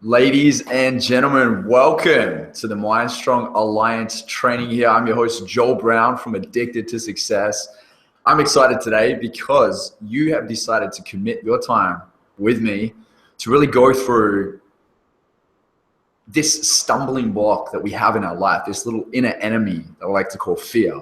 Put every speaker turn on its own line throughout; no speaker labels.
Ladies and gentlemen, welcome to the Mindstrong Alliance training here. I'm your host, Joel Brown from Addicted to Success. I'm excited today because you have decided to commit your time with me to really go through this stumbling block that we have in our life, this little inner enemy that I like to call fear.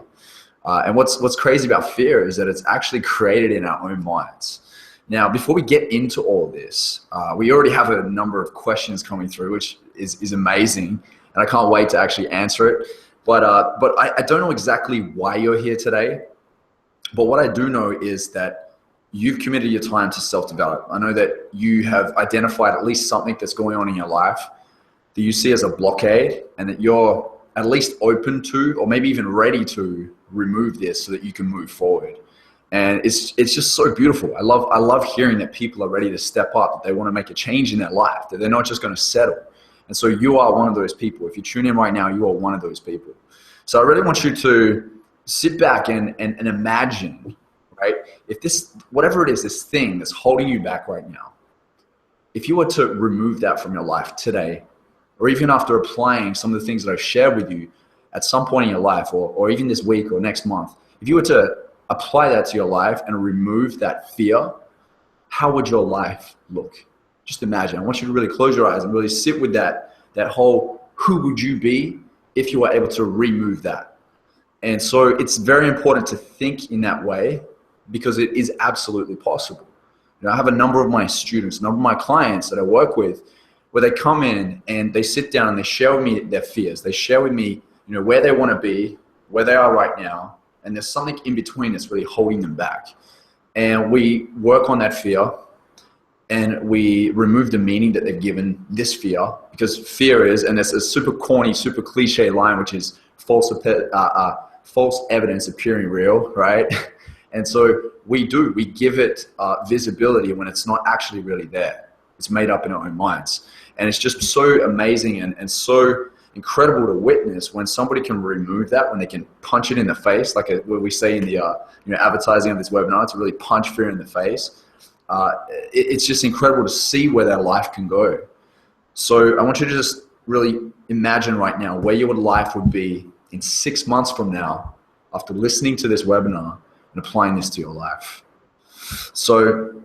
And what's crazy about fear is that it's actually created in our own minds. Now, before we get into all of this, we already have a number of questions coming through, which is amazing, and I can't wait to actually answer it. But I don't know exactly why you're here today, but what I do know is that you've committed your time to self-develop. I know that you have identified at least something that's going on in your life that you see as a blockade, and that you're at least open to, or maybe even ready to remove this so that you can move forward. And it's just so beautiful. I love hearing that people are ready to step up, that they want to make a change in their life, that they're not just going to settle. And so you are one of those people. If you tune in right now, you are one of those people. So I really want you to sit back and imagine, right? If this, whatever it is, this thing that's holding you back right now, if you were to remove that from your life today, or even after applying some of the things that I've shared with you at some point in your life, or even this week or next month, if you were to apply that to your life and remove that fear, how would your life look? Just imagine. I want you to really close your eyes and really sit with that whole, who would you be if you were able to remove that? And so it's very important to think in that way, because it is absolutely possible. I have a number of my students, a number of my clients that I work with, where they come in and they sit down and they share with me their fears. They share with me, where they want to be, where they are right now, and there's something in between that's really holding them back. And we work on that fear, and we remove the meaning that they've given this fear, because fear is, and there's a super corny, super cliche line, which is false evidence appearing real, right? And so we give it visibility when it's not actually really there. It's made up in our own minds. And it's just so amazing and so incredible to witness when somebody can remove that, when they can punch it in the face, like what we say in the advertising of this webinar, to really punch fear in the face. It's just incredible to see where their life can go. So I want you to just really imagine right now where your life would be in 6 months from now after listening to this webinar and applying this to your life. So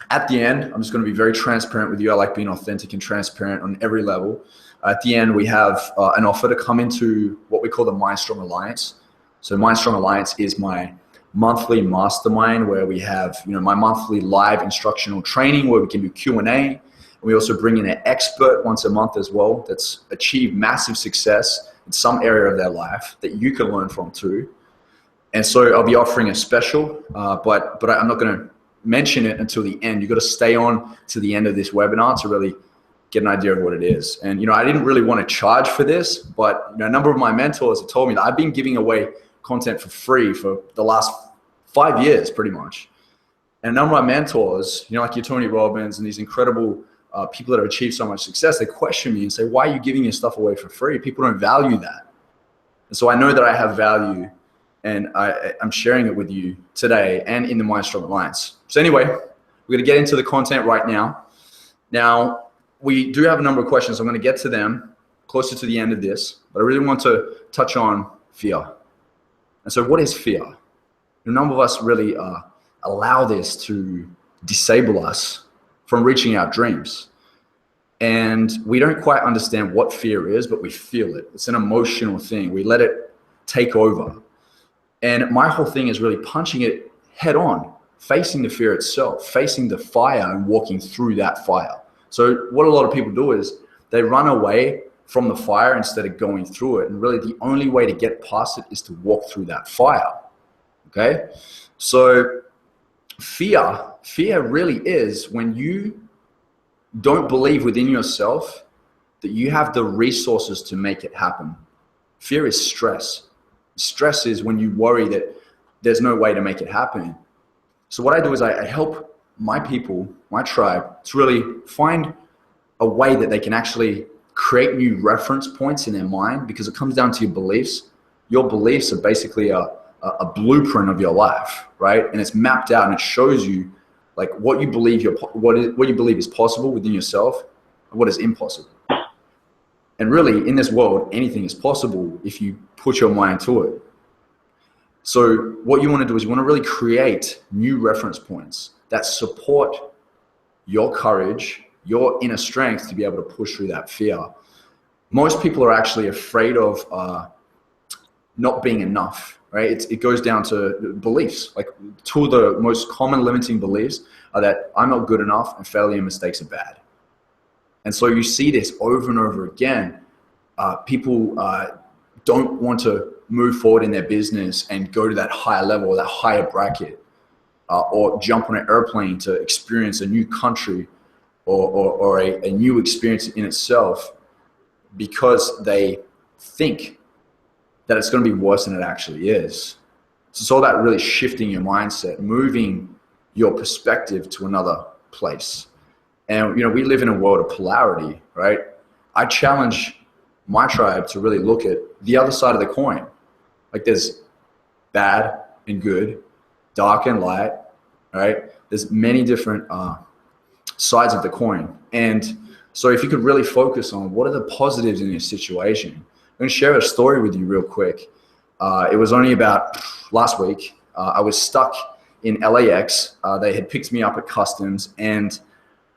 at the end, I'm just going to be very transparent with you. I like being authentic and transparent on every level. At the end, we have an offer to come into what we call the Mindstrong Alliance. So Mindstrong Alliance is my monthly mastermind, where we have my monthly live instructional training where we can do Q&A. And we also bring in an expert once a month as well that's achieved massive success in some area of their life that you can learn from too. And so I'll be offering a special, but I'm not going to mention it until the end. You've got to stay on to the end of this webinar to really get an idea of what it is. And, I didn't really want to charge for this, but a number of my mentors have told me that I've been giving away content for free for the last 5 years, pretty much. And a number of my mentors, like your Tony Robbins and these incredible people that have achieved so much success, they question me and say, why are you giving your stuff away for free? People don't value that. And so I know that I have value, and I'm sharing it with you today and in the Mindstrong Alliance. So anyway, we're going to get into the content right now. Now, we do have a number of questions. I'm going to get to them closer to the end of this, but I really want to touch on fear. And so what is fear? A number of us really allow this to disable us from reaching our dreams. And we don't quite understand what fear is, but we feel it. It's an emotional thing. We let it take over. And my whole thing is really punching it head on, facing the fear itself, facing the fire and walking through that fire. So what a lot of people do is they run away from the fire instead of going through it. And really the only way to get past it is to walk through that fire. Okay? So fear really is when you don't believe within yourself that you have the resources to make it happen. Fear is stress. Stress is when you worry that there's no way to make it happen. So what I do is I help my people, my tribe, to really find a way that they can actually create new reference points in their mind, because it comes down to your beliefs. Your beliefs are basically a blueprint of your life, right? And it's mapped out and it shows you like what you believe is possible within yourself, what is impossible. And really, in this world, anything is possible if you put your mind to it. So what you want to do is you want to really create new reference points that support your courage, your inner strength to be able to push through that fear. Most people are actually afraid of not being enough, right? It goes down to beliefs. Like, two of the most common limiting beliefs are that I'm not good enough and failure and mistakes are bad. And so you see this over and over again. People don't want to move forward in their business and go to that higher level or that higher bracket, or jump on an airplane to experience a new country or a new experience in itself, because they think that it's going to be worse than it actually is. So it's all about really shifting your mindset, moving your perspective to another place. And, we live in a world of polarity, right? I challenge my tribe to really look at the other side of the coin. Like, there's bad and good, dark and light, right? There's many different sides of the coin. And so if you could really focus on what are the positives in your situation. I'm going to share a story with you real quick. It was only about last week. I was stuck in LAX. They had picked me up at customs, and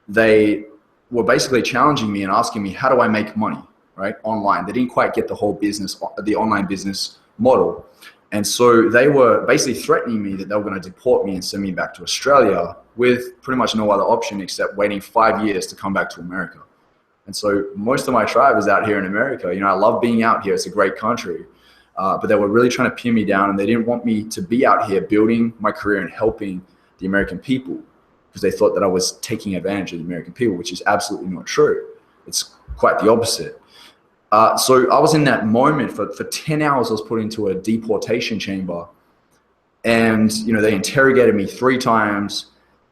they were basically challenging me and asking me, how do I make money, right, online? They didn't quite get the whole business, the online business model. And so they were basically threatening me that they were going to deport me and send me back to Australia with pretty much no other option except waiting 5 years to come back to America. And so most of my tribe is out here in America. I love being out here. It's a great country. But they were really trying to pin me down, and they didn't want me to be out here building my career and helping the American people, because they thought that I was taking advantage of the American people, which is absolutely not true. It's quite the opposite. So I was in that moment for 10 hours. I was put into a deportation chamber, and, they interrogated me 3 times.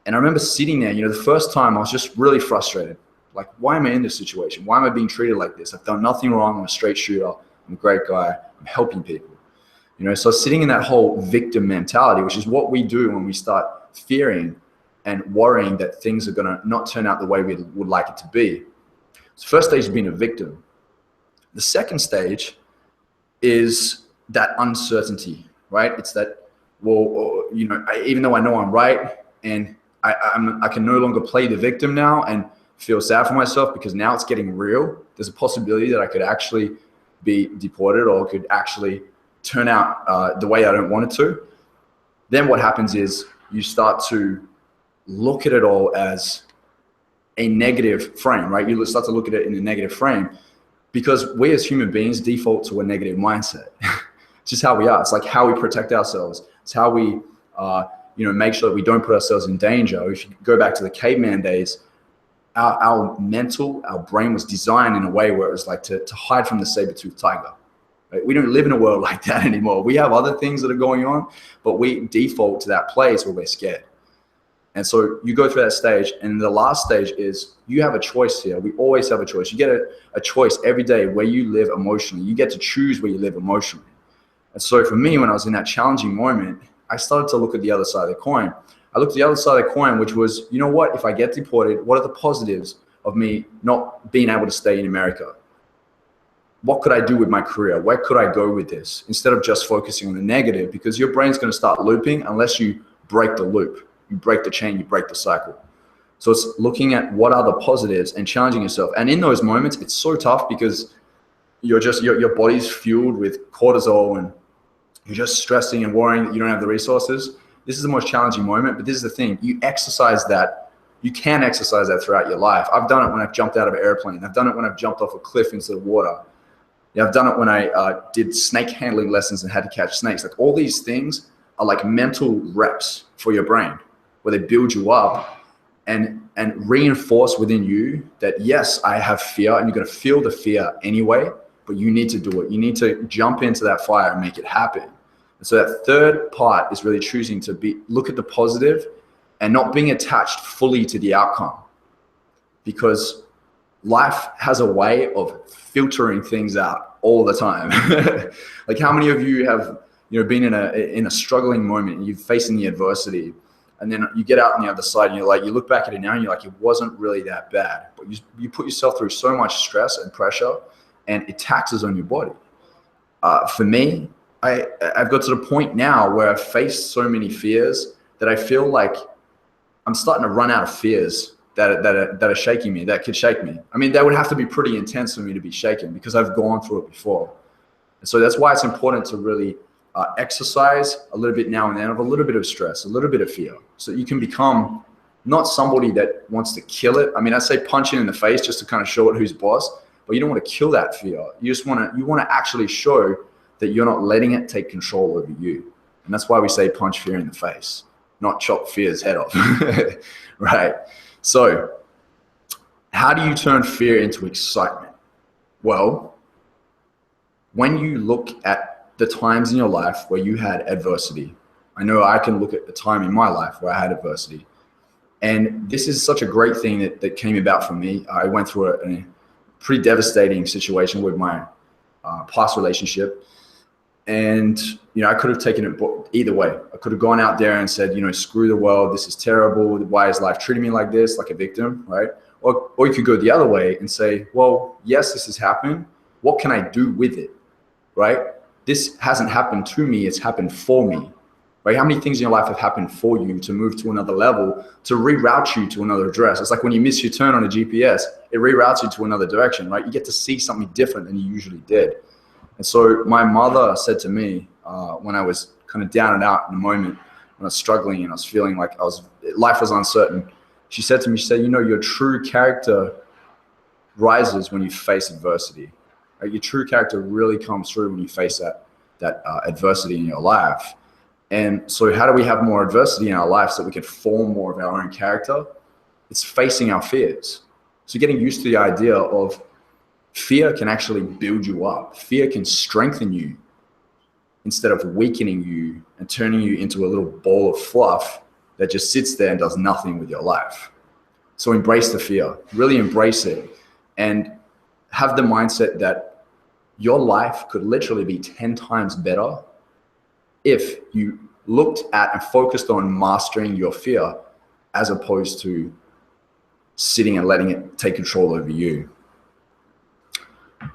And I remember sitting there, the first time I was just really frustrated. Like, why am I in this situation? Why am I being treated like this? I've done nothing wrong. I'm a straight shooter. I'm a great guy. I'm helping people. So sitting in that whole victim mentality, which is what we do when we start fearing and worrying that things are going to not turn out the way we would like it to be. So first stage is being a victim. The second stage is that uncertainty, right? It's that, well, even though I know I'm right, and I can no longer play the victim now and feel sad for myself, because now it's getting real. There's a possibility that I could actually be deported, or could actually turn out the way I don't want it to. Then what happens is you start to look at it all as a negative frame, right? You start to look at it in a negative frame, because we as human beings default to a negative mindset. It's just how we are. It's like how we protect ourselves. It's how we make sure that we don't put ourselves in danger. If you go back to the caveman days, our brain was designed in a way where it was like to hide from the saber-toothed tiger. Right? We don't live in a world like that anymore. We have other things that are going on, but we default to that place where we're scared. And so you go through that stage, and the last stage is you have a choice here. We always have a choice. You get a choice every day where you live emotionally. You get to choose where you live emotionally. And so for me, when I was in that challenging moment, I started to look at the other side of the coin. I looked at the other side of the coin, which was, what, if I get deported, what are the positives of me not being able to stay in America? What could I do with my career? Where could I go with this? Instead of just focusing on the negative, because your brain's going to start looping unless you break the loop. You break the chain, you break the cycle. So it's looking at what are the positives and challenging yourself. And in those moments, it's so tough, because your body's fueled with cortisol, and you're just stressing and worrying that you don't have the resources. This is the most challenging moment, but this is the thing. You exercise that. You can exercise that throughout your life. I've done it when I've jumped out of an airplane. I've done it when I've jumped off a cliff into the water. I've done it when I did snake handling lessons and had to catch snakes. Like, all these things are like mental reps for your brain, where they build you up and reinforce within you that, yes, I have fear, and you're going to feel the fear anyway, but you need to do it. You need to jump into that fire and make it happen. And so that third part is really choosing to look at the positive and not being attached fully to the outcome, because life has a way of filtering things out all the time. Like, how many of you have been in a struggling moment, and you're facing the adversity, And then you get out on the other side and you're like, you look back at it now and you're like, it wasn't really that bad. But you put yourself through so much stress and pressure, and it taxes on your body. For me, I've got to the point now where I've faced so many fears that I feel like I'm starting to run out of fears that are shaking me, that could shake me. I mean, that would have to be pretty intense for me to be shaken, because I've gone through it before. And so that's why it's important to really exercise a little bit now and then of a little bit of stress, a little bit of fear, so you can become not somebody that wants to kill it. I mean, I say punch it in the face just to kind of show it who's boss, but you don't want to kill that fear. You want to actually show that you're not letting it take control over you. And that's why we say punch fear in the face, not chop fear's head off, right? So how do you turn fear into excitement? Well, when you look at the times in your life where you had adversity, I know I can look at the time in my life where I had adversity. And this is such a great thing that came about for me. I went through a pretty devastating situation with my past relationship. And, I could have taken it either way. I could have gone out there and said, screw the world. This is terrible. Why is life treating me like this, like a victim, right? Or you could go the other way and say, well, yes, this has happened. What can I do with it, right? This hasn't happened to me. It's happened for me, right? How many things in your life have happened for you to move to another level, to reroute you to another address? It's like when you miss your turn on a GPS, it reroutes you to another direction, right? You get to see something different than you usually did. And so my mother said to me when I was kind of down and out in the moment, when I was struggling and I was feeling like life was uncertain, she said to me, your true character rises when you face adversity. Right? Your true character really comes through when you face that adversity in your life. And so how do we have more adversity in our life so that we can form more of our own character? It's facing our fears. So getting used to the idea of fear can actually build you up. Fear can strengthen you instead of weakening you and turning you into a little ball of fluff that just sits there and does nothing with your life. So embrace the fear, really embrace it, and have the mindset that your life could literally be 10 times better if you looked at and focused on mastering your fear as opposed to sitting and letting it take control over you.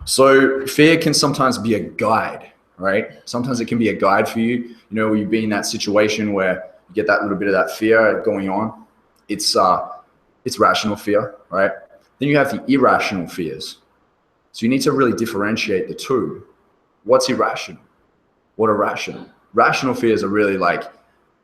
So fear can sometimes be a guide, right? Sometimes it can be a guide for you. You be in that situation where you get that little bit of that fear going on. It's rational fear, right? Then you have the irrational fears. So you need to really differentiate the two. What's irrational? What are rational? Rational fears are really like,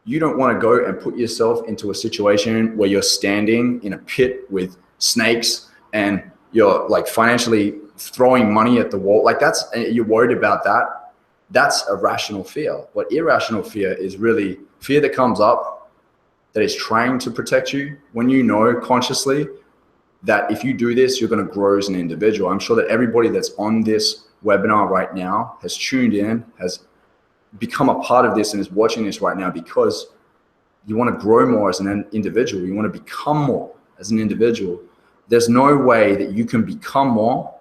you don't want to go and put yourself into a situation where you're standing in a pit with snakes and you're like financially throwing money at the wall. Like you're worried about that. That's a rational fear. But irrational fear is really fear that comes up that is trying to protect you when you know consciously that if you do this, you're going to grow as an individual. I'm sure that everybody that's on this webinar right now has tuned in, has become a part of this and is watching this right now because you want to grow more as an individual. You want to become more as an individual. There's no way that you can become more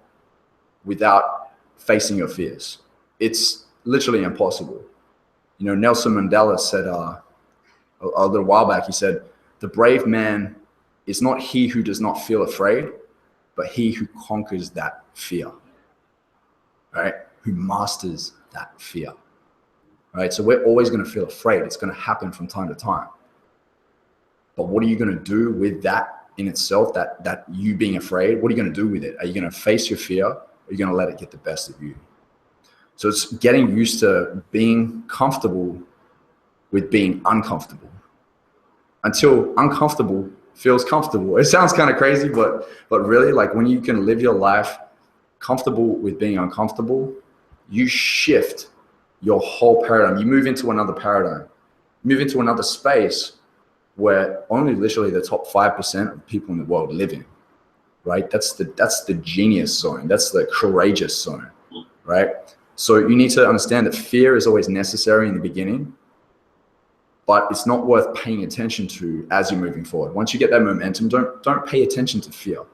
without facing your fears. It's literally impossible. Nelson Mandela said a little while back, he said, the brave man is not he who does not feel afraid, but he who conquers that fear, right? Who masters that fear. Right? So we're always going to feel afraid. It's going to happen from time to time. But what are you going to do with that in itself, that you being afraid? What are you going to do with it? Are you going to face your fear, or are you going to let it get the best of you? So it's getting used to being comfortable with being uncomfortable until uncomfortable feels comfortable. It sounds kind of crazy, but really, like when you can live your life comfortable with being uncomfortable, you shift your whole paradigm. You move into another paradigm, move into another space where only literally the top 5% of people in the world live in, right? That's the genius zone. That's the courageous zone, right? So you need to understand that fear is always necessary in the beginning, but it's not worth paying attention to as you're moving forward. Once you get that momentum, don't pay attention to fear.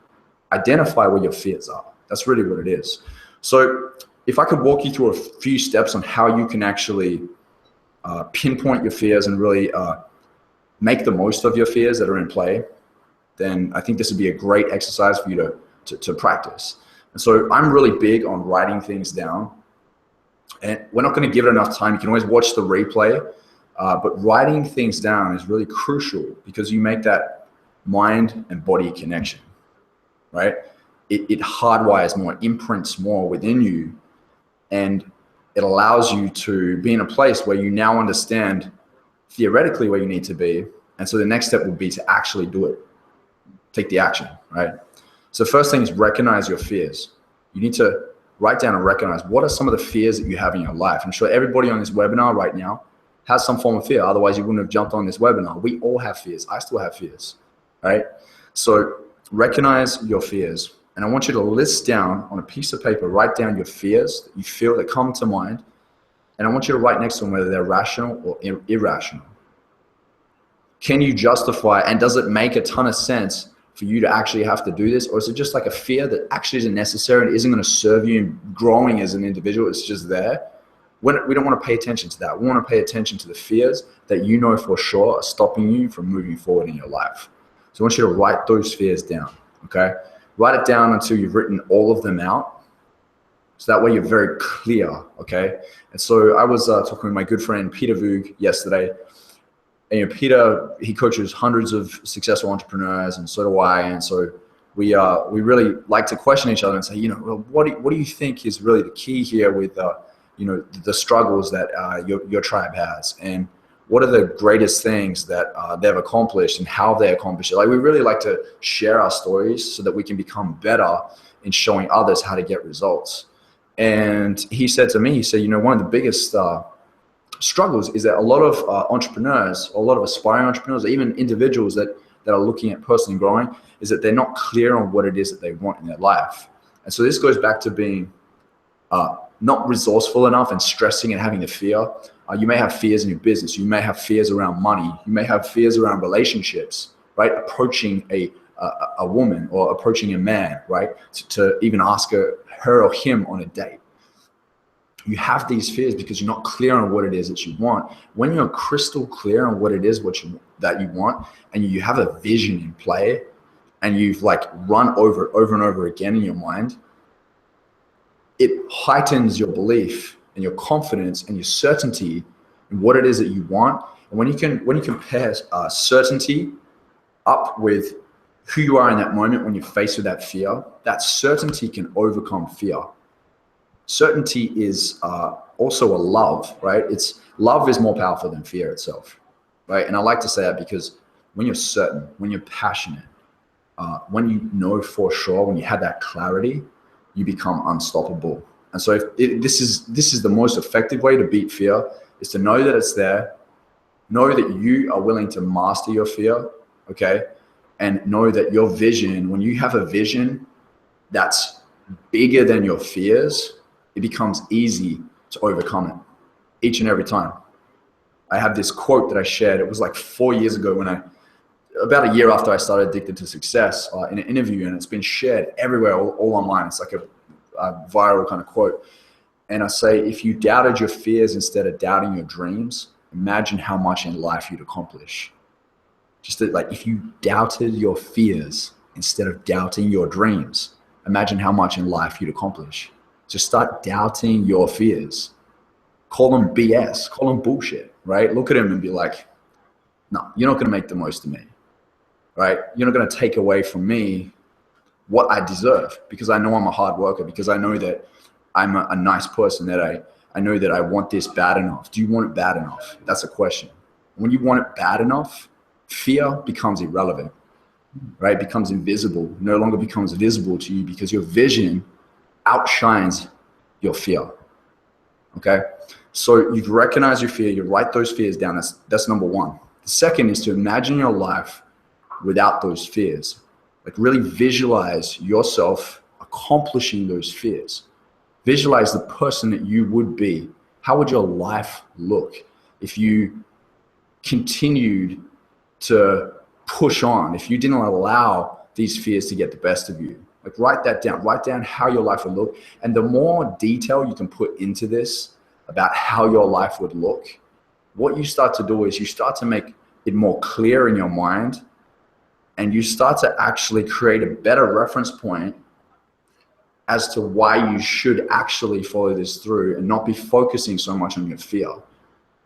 Identify where your fears are. That's really what it is. So if I could walk you through a few steps on how you can actually pinpoint your fears and really make the most of your fears that are in play, then I think this would be a great exercise for you to practice. And so I'm really big on writing things down. And we're not going to give it enough time. You can always watch the replay, but writing things down is really crucial because you make that mind and body connection, right? It hardwires more, imprints more within you, and it allows you to be in a place where you now understand theoretically where you need to be. And so the next step will be to actually do it. Take the action, right? So first thing is recognize your fears. You need to write down and recognize what are some of the fears that you have in your life. I'm sure everybody on this webinar right now has some form of fear. Otherwise, you wouldn't have jumped on this webinar. We all have fears. I still have fears, right? So recognize your fears. And I want you to list down on a piece of paper, write down your fears that you feel that come to mind. And I want you to write next to them whether they're rational or irrational. Can you justify, and does it make a ton of sense for you to actually have to do this? Or is it just like a fear that actually isn't necessary and isn't going to serve you in growing as an individual? It's just there. We don't want to pay attention to that. We want to pay attention to the fears that you know for sure are stopping you from moving forward in your life. So I want you to write those fears down, okay? Write it down until you've written all of them out. So that way you're very clear, okay? And so I was talking with my good friend Peter Voog yesterday. And Peter, he coaches hundreds of successful entrepreneurs, and so do I. And so we really like to question each other and say, well, what do you think is really the key here with the struggles that your tribe has, and what are the greatest things that they've accomplished and how they accomplished it? Like, we really like to share our stories so that we can become better in showing others how to get results. And he said to me, one of the biggest struggles is that a lot of entrepreneurs, or a lot of aspiring entrepreneurs, or even individuals that are looking at personally growing, is that they're not clear on what it is that they want in their life. And so this goes back to being not resourceful enough and stressing and having the fear. You may have fears in your business. You may have fears around money. You may have fears around relationships, right? Approaching a woman or approaching a man, right? To even ask her or him on a date. You have these fears because you're not clear on what it is that you want. When you're crystal clear on what it is that you want, and you have a vision in play, and you've run over it over and over again in your mind, it heightens your belief and your confidence and your certainty in what it is that you want. And when you compare certainty up with who you are in that moment when you're faced with that fear, that certainty can overcome fear. Certainty is also a love, right? Love is more powerful than fear itself, right? And I like to say that because when you're certain, when you're passionate, when you know for sure, when you have that clarity, you become unstoppable. And so this is the most effective way to beat fear, is to know that it's there, know that you are willing to master your fear, okay? And know that your vision, when you have a vision that's bigger than your fears, it becomes easy to overcome it each and every time. I have this quote that I shared. It was 4 years ago about a year after I started Addicted to Success, in an interview, and it's been shared everywhere, all online. It's like a viral kind of quote. And I say, if you doubted your fears instead of doubting your dreams, imagine how much in life you'd accomplish. Just if you doubted your fears instead of doubting your dreams, imagine how much in life you'd accomplish. Just start doubting your fears. Call them BS, call them bullshit, right? Look at them and be like, no, you're not going to make the most of me, right? You're not going to take away from me what I deserve, because I know I'm a hard worker, because I know that I'm a nice person, that I know that I want this bad enough. Do you want it bad enough? That's a question. When you want it bad enough, fear becomes irrelevant, right? It becomes invisible, no longer becomes visible to you, because your vision outshines your fear, okay? So you've recognized your fear, you write those fears down. That's number one. The second is to imagine your life without those fears. Really visualize yourself accomplishing those fears. Visualize the person that you would be. How would your life look if you continued to push on, if you didn't allow these fears to get the best of you? Write that down. Write down how your life would look. And the more detail you can put into this about how your life would look, what you start to do is you start to make it more clear in your mind, and you start to actually create a better reference point as to why you should actually follow this through and not be focusing so much on your fear.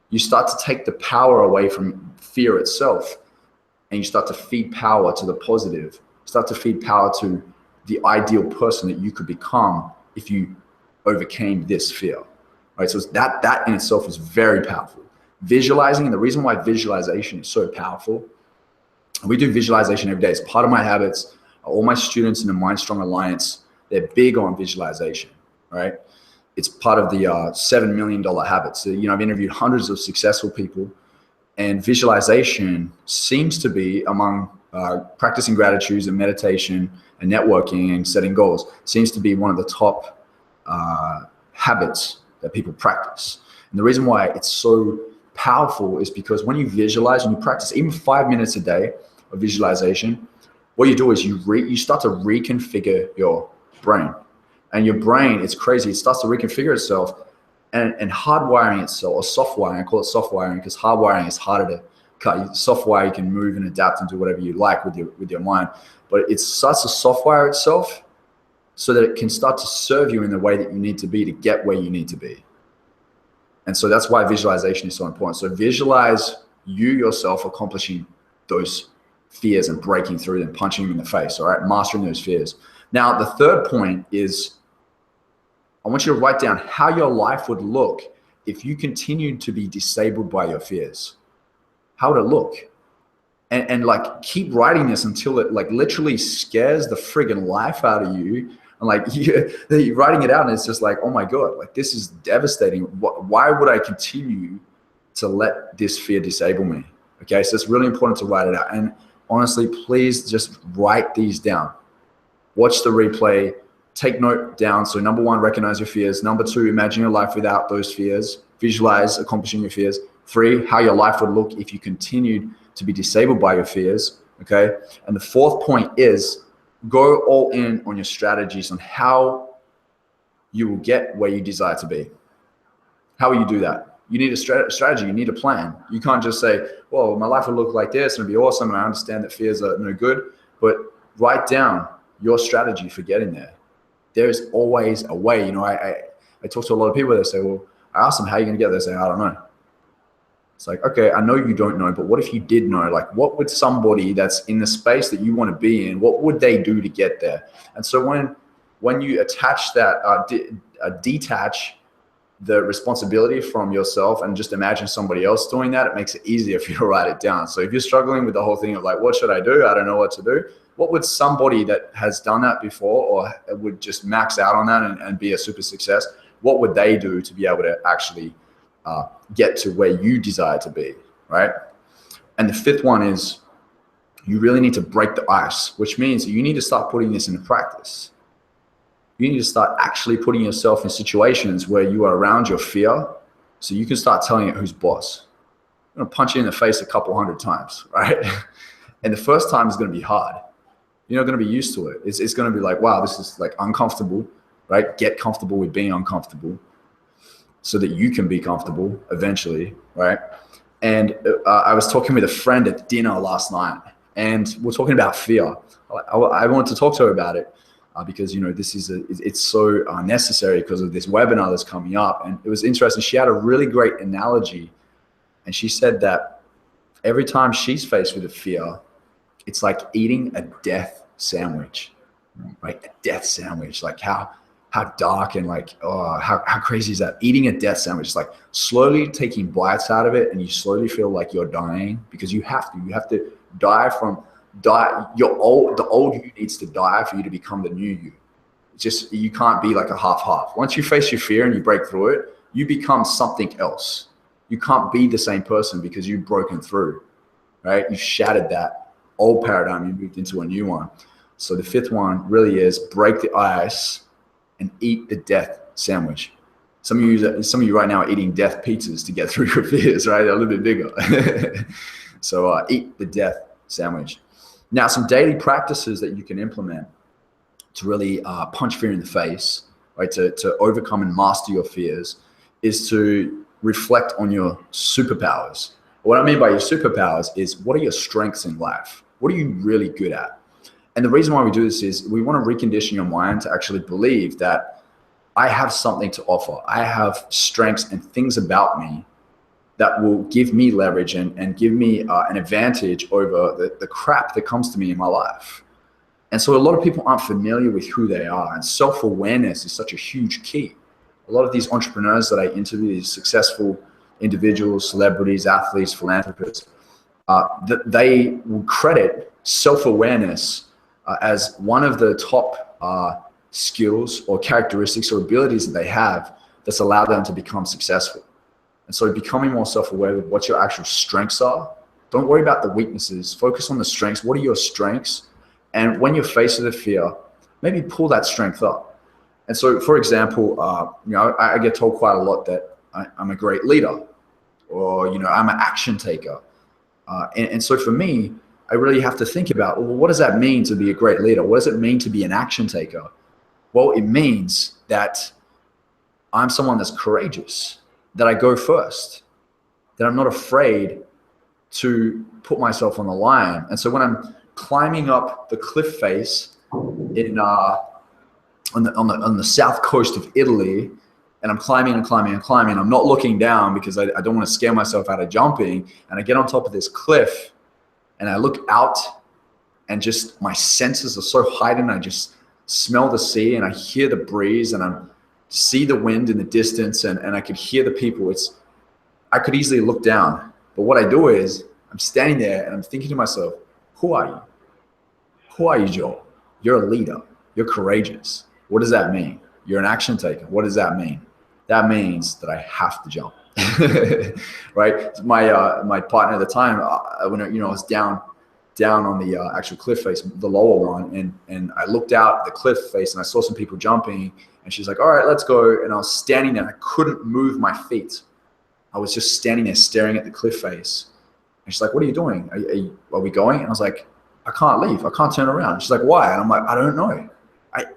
You start to take the power away from fear itself, and you start to feed power to the positive. Start to feed power to the ideal person that you could become if you overcame this fear. Right? So that in itself is very powerful. Visualizing, and the reason why visualization is so powerful, we do visualization every day. It's part of my habits. All my students in the Mindstrong Alliance, they're big on visualization, right? It's part of the $7 million habits. So, I've interviewed hundreds of successful people, and visualization seems to be among practicing gratitude and meditation and networking and setting goals, seems to be one of the top habits that people practice. And the reason why it's so powerful is because when you visualize and you practice even 5 minutes a day of visualization, what you do is you start to reconfigure your brain. And your brain, it's crazy, it starts to reconfigure itself and hardwiring itself, or soft wiring. I call it soft wiring because hardwiring is harder to cut. Soft wire, you can move and adapt and do whatever you like with your mind. But it starts to soft wire itself so that it can start to serve you in the way that you need to be to get where you need to be. And so that's why visualization is so important. So visualize you yourself accomplishing those fears and breaking through them, punching them in the face, all right? Mastering those fears. Now, the third point is I want you to write down how your life would look if you continued to be disabled by your fears. How would it look? And like keep writing this until it like literally scares the friggin' life out of you. And like you're writing it out and it's just like, oh my God, like this is devastating. Why would I continue to let this fear disable me? Okay, so it's really important to write it out. And honestly, please just write these down. Watch the replay, take note down. So number one, recognize your fears. Number two, imagine your life without those fears. Visualize accomplishing your fears. 3, how your life would look if you continued to be disabled by your fears. Okay. And the fourth point is go all in on your strategies on how you will get where you desire to be. How will you do that? You need a strategy. You need a plan. You can't just say, well, my life will look like this and it'll be awesome. And I understand that fears are no good, but write down your strategy for getting there. There's always a way. I talk to a lot of people that say, well, I ask them, how are you going to get there? They say, I don't know. It's like, okay, I know you don't know, but what if you did know? Like, what would somebody that's in the space that you want to be in, what would they do to get there? And so when you attach that, detach the responsibility from yourself and just imagine somebody else doing that, it makes it easier for you to write it down. So if you're struggling with the whole thing of like, what should I do? I don't know what to do. What would somebody that has done that before or would just max out on that and be a super success, what would they do to be able to actually get to where you desire to be, right? And the fifth one is you really need to break the ice, which means you need to start putting this into practice. You need to start actually putting yourself in situations where you are around your fear so you can start telling it who's boss. I'm going to punch you in the face a couple hundred times, right? And the first time is going to be hard. You're not going to be used to it. It's going to be like, wow, this is like uncomfortable, right? Get comfortable with being uncomfortable so that you can be comfortable eventually, right? And I was talking with a friend at dinner last night and we're talking about fear. I wanted to talk to her about it because, it's so necessary because of this webinar that's coming up. And it was interesting. She had a really great analogy and she said that every time she's faced with a fear, it's like eating a death sandwich, right? A death sandwich, like how dark and like, oh, how crazy is that? Eating a death sandwich, it's like slowly taking bites out of it and you slowly feel like you're dying because you have to die. The old you needs to die for you to become the new you. You can't be like a half. Once you face your fear and you break through it, you become something else. You can't be the same person because you've broken through, right? You've shattered that old paradigm, you moved into a new one. So the fifth one really is break the ice and eat the death sandwich. Some of you right now are eating death pizzas to get through your fears, right? They're a little bit bigger. So eat the death sandwich. Now, some daily practices that you can implement to really punch fear in the face, right? To overcome and master your fears is to reflect on your superpowers. What I mean by your superpowers is, what are your strengths in life? What are you really good at? And the reason why we do this is we want to recondition your mind to actually believe that I have something to offer. I have strengths and things about me that will give me leverage and give me an advantage over the crap that comes to me in my life. And so a lot of people aren't familiar with who they are, and self-awareness is such a huge key. A lot of these entrepreneurs that I interview, these successful individuals, celebrities, athletes, philanthropists, that they will credit self-awareness as one of the top skills or characteristics or abilities that they have that's allowed them to become successful. And so becoming more self-aware of what your actual strengths are. Don't worry about the weaknesses. Focus on the strengths. What are your strengths? And when you're faced with a fear, maybe pull that strength up. And so, for example, I get told quite a lot that I'm a great leader, or, I'm an action taker. And so for me, I really have to think about, well, what does that mean to be a great leader? What does it mean to be an action taker? Well, it means that I'm someone that's courageous, that I go first, that I'm not afraid to put myself on the line. And so when I'm climbing up the cliff face in on the south coast of Italy, and I'm climbing and climbing and climbing, I'm not looking down because I don't want to scare myself out of jumping. And I get on top of this cliff and I look out, and just my senses are so heightened. I just smell the sea and I hear the breeze, and I see the wind in the distance, and I could hear the people. I could easily look down, but what I do is I'm standing there and I'm thinking to myself, who are you? Who are you, Joel? You're a leader. You're courageous. What does that mean? You're an action taker. What does that mean? That means that I have to jump, right? My partner at the time, when I was down on the actual cliff face, the lower one, and I looked out the cliff face and I saw some people jumping, and she's like, all right, let's go. And I was standing there. I couldn't move my feet. I was just standing there staring at the cliff face. And she's like, what are you doing? Are we going? And I was like, I can't leave. I can't turn around. She's like, why? And I'm like, I don't know.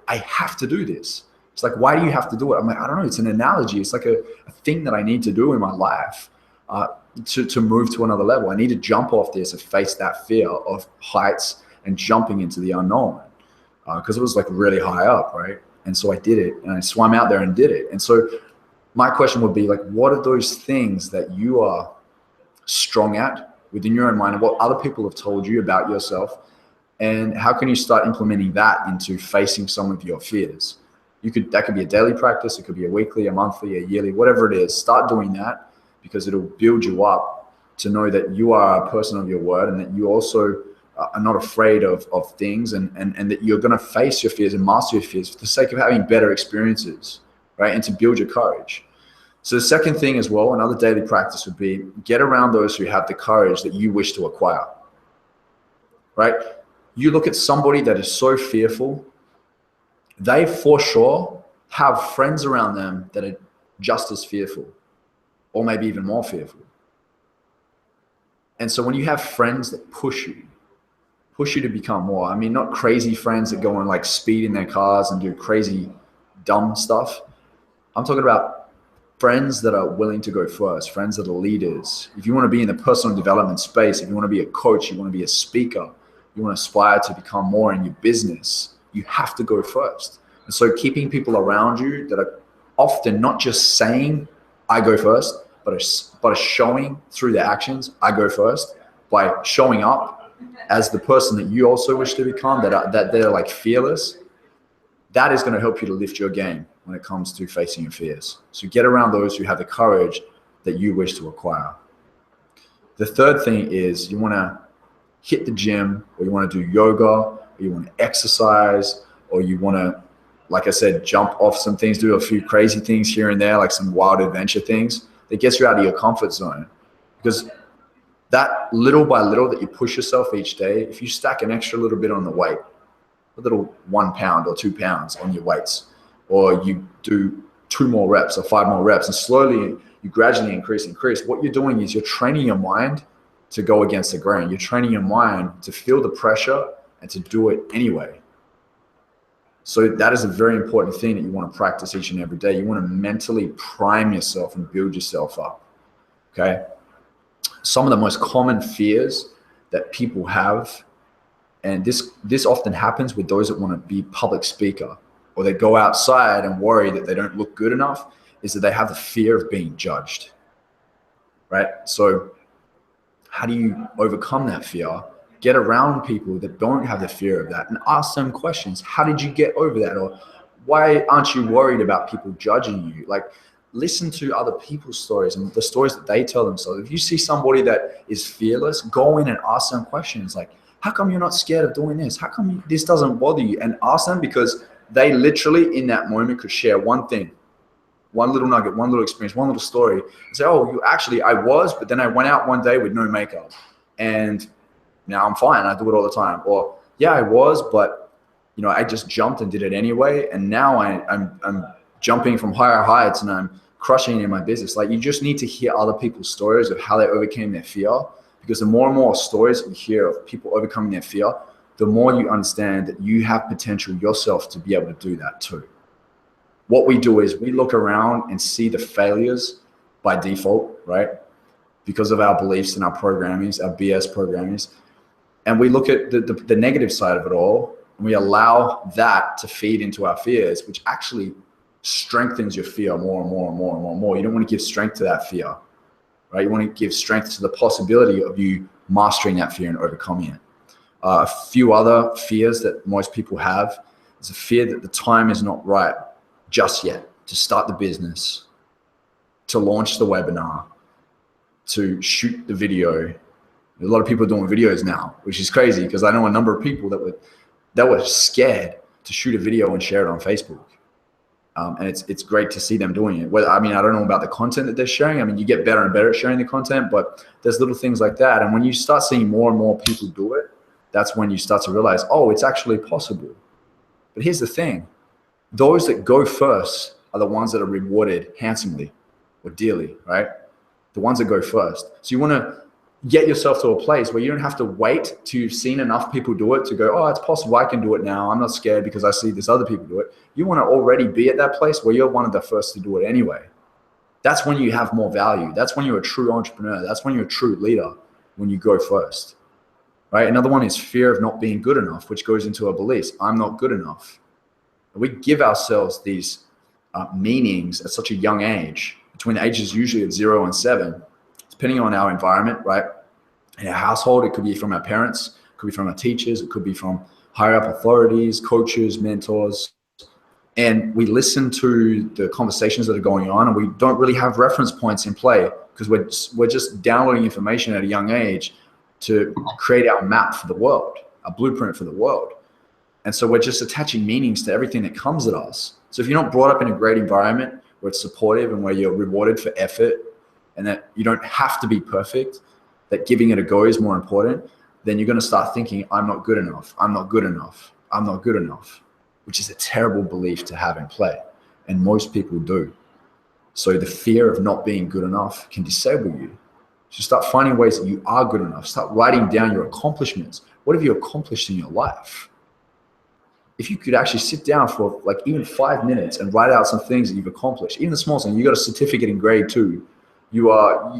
I have to do this. It's like, why do you have to do it? I'm like, I don't know. It's an analogy. It's like a thing that I need to do in my life to move to another level. I need to jump off this and face that fear of heights and jumping into the unknown, because it was like really high up, right? And so I did it, and I swam out there and did it. And so my question would be like, what are those things that you are strong at within your own mind, and what other people have told you about yourself? And how can you start implementing that into facing some of your fears? That could be a daily practice. It could be a weekly, a monthly, a yearly, whatever it is. Start doing that, because it'll build you up to know that you are a person of your word, and that you also are not afraid of things, and that you're going to face your fears and master your fears for the sake of having better experiences, right? And to build your courage. So the second thing as well, another daily practice would be, get around those who have the courage that you wish to acquire, right? You look at somebody that is so fearful, they for sure have friends around them that are just as fearful, or maybe even more fearful. And so when you have friends that push you to become more, I mean, not crazy friends that go and like speed in their cars and do crazy dumb stuff. I'm talking about friends that are willing to go first, friends that are leaders. If you want to be in the personal development space, if you want to be a coach, you want to be a speaker, you want to aspire to become more in your business, you have to go first. And so keeping people around you that are often not just saying, I go first, but are showing through their actions, I go first, by showing up as the person that you also wish to become, that they're like fearless. That is going to help you to lift your game when it comes to facing your fears. So get around those who have the courage that you wish to acquire. The third thing is, you want to hit the gym, or you want to do yoga, or you want to exercise, or you want to, like I said, jump off some things, do a few crazy things here and there, like some wild adventure things that gets you out of your comfort zone. Because that little by little that you push yourself each day, if you stack an extra little bit on the weight, a little 1 pound or 2 pounds on your weights, or you do 2 more reps or 5 more reps, and slowly you gradually increase, what you're doing is you're training your mind to go against the grain. You're training your mind to feel the pressure and to do it anyway. So that is a very important thing that you want to practice each and every day. You want to mentally prime yourself and build yourself up, okay? some of the most common fears that people have, and this often happens with those that want to be public speaker, or they go outside and worry that they don't look good enough, is that they have the fear of being judged, right? So how do you overcome that fear? Get around people that don't have the fear of that and ask them questions. How did you get over that? Or why aren't you worried about people judging you? Like, listen to other people's stories and the stories that they tell themselves. If you see somebody that is fearless, go in and ask them questions like, how come you're not scared of doing this? How come this doesn't bother you? And ask them, because they literally in that moment could share one thing, one little nugget, one little experience, one little story, and say, oh, you actually, I was, but then I went out one day with no makeup and now I'm fine. I do it all the time. Or yeah, I was, but I just jumped and did it anyway. And now I'm jumping from higher heights and I'm crushing it in my business. Like, you just need to hear other people's stories of how they overcame their fear, because the more and more stories you hear of people overcoming their fear, the more you understand that you have potential yourself to be able to do that too. What we do is we look around and see the failures by default, right? Because of our beliefs and our programmings, our BS programmings. And we look at the negative side of it all, and we allow that to feed into our fears, which actually strengthens your fear more and more and more and more and more. You don't want to give strength to that fear, right? You want to give strength to the possibility of you mastering that fear and overcoming it. A few other fears that most people have is a fear that the time is not right just yet to start the business, to launch the webinar, to shoot the video. A lot of people are doing videos now, which is crazy, because I know a number of people that were scared to shoot a video and share it on Facebook. And it's great to see them doing it. I don't know about the content that they're sharing. You get better and better at sharing the content, but there's little things like that. And when you start seeing more and more people do it, that's when you start to realize, oh, it's actually possible. But here's the thing. Those that go first are the ones that are rewarded handsomely or dearly, right? The ones that go first. So you want to get yourself to a place where you don't have to wait till you've seen enough people do it to go, oh, it's possible, I can do it now. I'm not scared because I see this other people do it. You want to already be at that place where you're one of the first to do it anyway. That's when you have more value. That's when you're a true entrepreneur. That's when you're a true leader, when you go first, right? Another one is fear of not being good enough, which goes into our beliefs. I'm not good enough. We give ourselves these meanings at such a young age, between the ages usually of 0 and 7, depending on our environment, right? In our household, it could be from our parents, it could be from our teachers, it could be from higher up authorities, coaches, mentors. And we listen to the conversations that are going on, and we don't really have reference points in play, because we're just downloading information at a young age to create our map for the world, a blueprint for the world. And so we're just attaching meanings to everything that comes at us. So if you're not brought up in a great environment where it's supportive and where you're rewarded for effort, and that you don't have to be perfect, that giving it a go is more important, then you're going to start thinking, I'm not good enough. I'm not good enough. I'm not good enough, which is a terrible belief to have in play. And most people do. So the fear of not being good enough can disable you. So start finding ways that you are good enough. Start writing down your accomplishments. What have you accomplished in your life? If you could actually sit down for like even 5 minutes and write out some things that you've accomplished, even the small things. You got a certificate in grade 2. You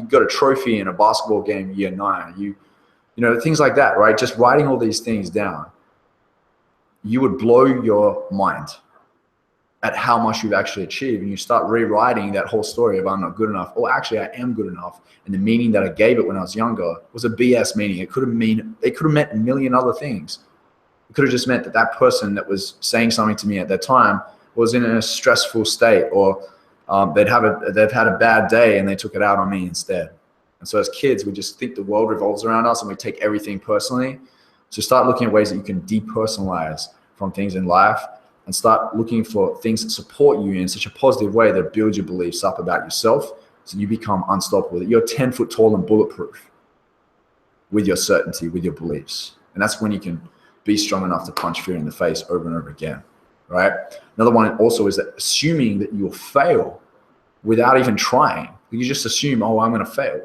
got a trophy in a basketball game year 9. You know, things like that, right? Just writing all these things down, you would blow your mind at how much you've actually achieved. And you start rewriting that whole story of I'm not good enough. Or actually I am good enough. And the meaning that I gave it when I was younger was a BS meaning. It could have meant a million other things. It could have just meant that that person that was saying something to me at that time was in a stressful state, or they've had a bad day and they took it out on me instead. And so as kids, we just think the world revolves around us and we take everything personally. So start looking at ways that you can depersonalize from things in life, and start looking for things that support you in such a positive way that build your beliefs up about yourself, so you become unstoppable, that you're 10 foot tall and bulletproof with your certainty, with your beliefs. And that's when you can be strong enough to punch fear in the face over and over again, right? Another one also is that assuming that you'll fail without even trying. You just assume, oh, I'm going to fail.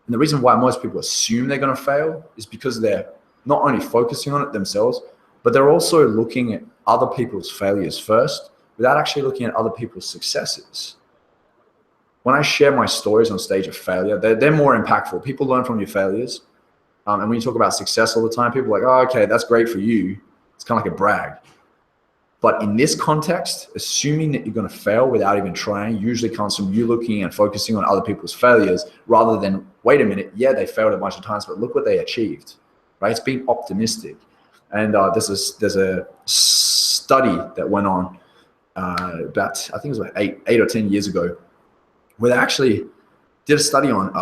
And the reason why most people assume they're going to fail is because they're not only focusing on it themselves, but they're also looking at other people's failures first without actually looking at other people's successes. when I share my stories on stage of failure, they're more impactful. People learn from your failures. And when you talk about success all the time, people are like, oh, okay, that's great for you. It's kind of like a brag. But in this context, assuming that you're going to fail without even trying usually comes from you looking and focusing on other people's failures rather than, wait a minute, yeah, they failed a bunch of times, but look what they achieved, right? It's being optimistic. And there's a study that went on about, I think it was like eight or 10 years ago, where they actually did a study on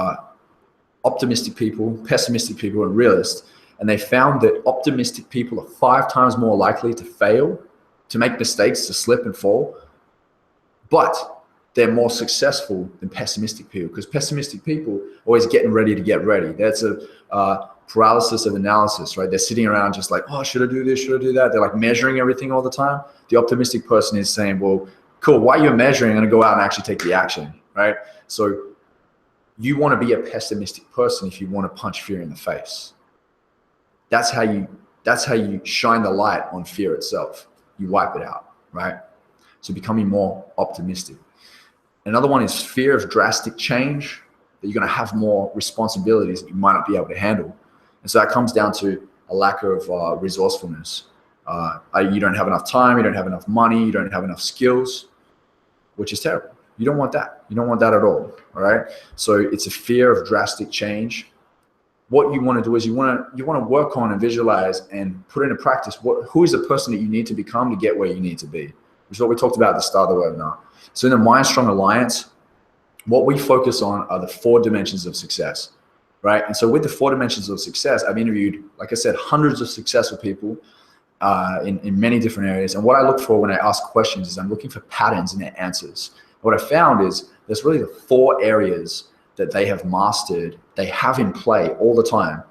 optimistic people, pessimistic people, and realists. And they found that optimistic people are 5 times more likely to fail, to make mistakes, to slip and fall. But they're more successful than pessimistic people, because pessimistic people are always getting ready to get ready. That's a paralysis of analysis, right? They're sitting around just like, oh, should I do this? Should I do that? They're like measuring everything all the time. The optimistic person is saying, well, cool, while you're measuring, I'm going to go out and actually take the action, right? So you want to be a pessimistic person if you want to punch fear in the face. That's how you shine the light on fear itself. You wipe it out, right? So becoming more optimistic. Another one is fear of drastic change, that you're going to have more responsibilities that you might not be able to handle. And so that comes down to a lack of resourcefulness. You don't have enough time, you don't have enough money, you don't have enough skills, which is terrible. You don't want that. You don't want that at all right? So it's a fear of drastic change. What you want to do is you want to work on and visualize and put into practice who is the person that you need to become to get where you need to be, which is what we talked about at the start of the webinar. So in the Mindstrong Alliance, what we focus on are the 4 dimensions of success, right? And so with the 4 dimensions of success, I've interviewed, like I said, hundreds of successful people in many different areas. And what I look for when I ask questions is I'm looking for patterns in their answers. What I found is there's really the 4 areas that they have mastered, they have in play all the time,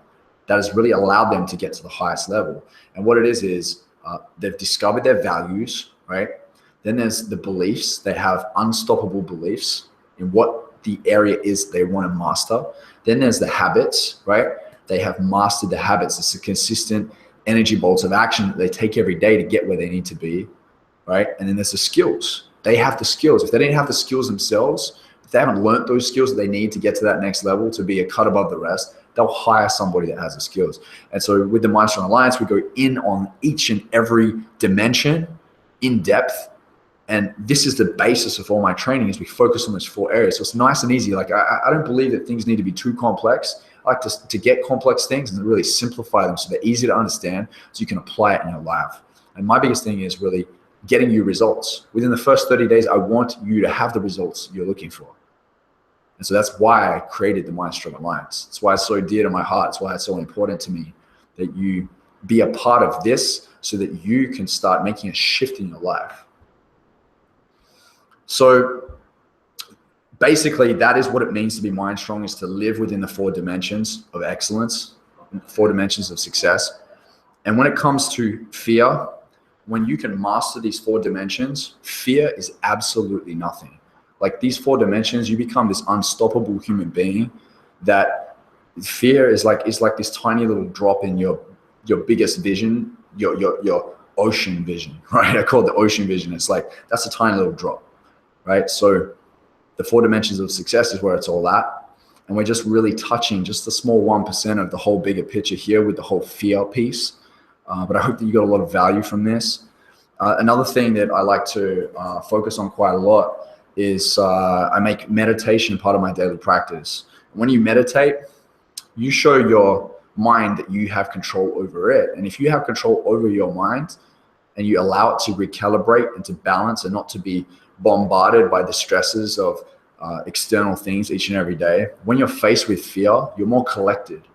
that has really allowed them to get to the highest level. And what it is they've discovered their values, right? Then there's the beliefs. They have unstoppable beliefs in what the area is they want to master. Then there's the habits, right? They have mastered the habits. It's a consistent energy bolts of action that they take every day to get where they need to be, right? And then there's the skills. They have the skills. If they didn't have the skills themselves, if they haven't learned those skills that they need to get to that next level, to be a cut above the rest, they'll hire somebody that has the skills. And so with the Mindstrong Alliance, we go in on each and every dimension in depth. And this is the basis of all my training, is we focus on those 4 areas. So it's nice and easy. Like I don't believe that things need to be too complex. I like to get complex things and really simplify them so they're easy to understand so you can apply it in your life. And my biggest thing is really getting you results. Within the first 30 days, I want you to have the results you're looking for. And so that's why I created the Mindstrong Alliance. That's why it's so dear to my heart. It's why it's so important to me that you be a part of this so that you can start making a shift in your life. So basically, that is what it means to be Mindstrong, is to live within the 4 dimensions of excellence, 4 dimensions of success. And when it comes to fear, when you can master these 4 dimensions, fear is absolutely nothing. Like these 4 dimensions, you become this unstoppable human being that fear is like this tiny little drop in your biggest vision, your ocean vision, right? I call it the ocean vision. It's like, that's a tiny little drop, right? So the 4 dimensions of success is where it's all at. And we're just really touching just the small 1% of the whole bigger picture here with the whole fear piece. But I hope that you got a lot of value from this. Another thing that I like to focus on quite a lot is I make meditation part of my daily practice. When you meditate, you show your mind that you have control over it. And if you have control over your mind and you allow it to recalibrate and to balance and not to be bombarded by the stresses of external things each and every day, when you're faced with fear, you're more collected.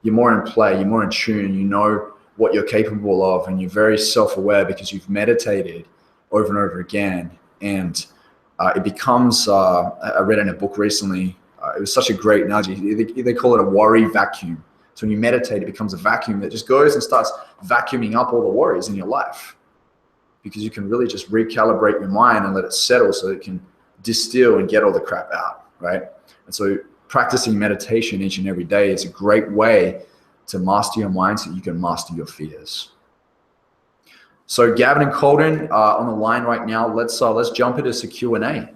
You're more in play, you're more in tune, you know what you're capable of, and you're very self-aware because you've meditated over and over again. And it becomes, I read in a book recently, it was such a great analogy. They call it a worry vacuum. So when you meditate, it becomes a vacuum that just goes and starts vacuuming up all the worries in your life, because you can really just recalibrate your mind and let it settle so it can distill and get all the crap out, right? And so practicing meditation each and every day is a great way to master your mind so you can master your fears. So Gavin and Colden are on the line right now. Let's jump into some Q&A.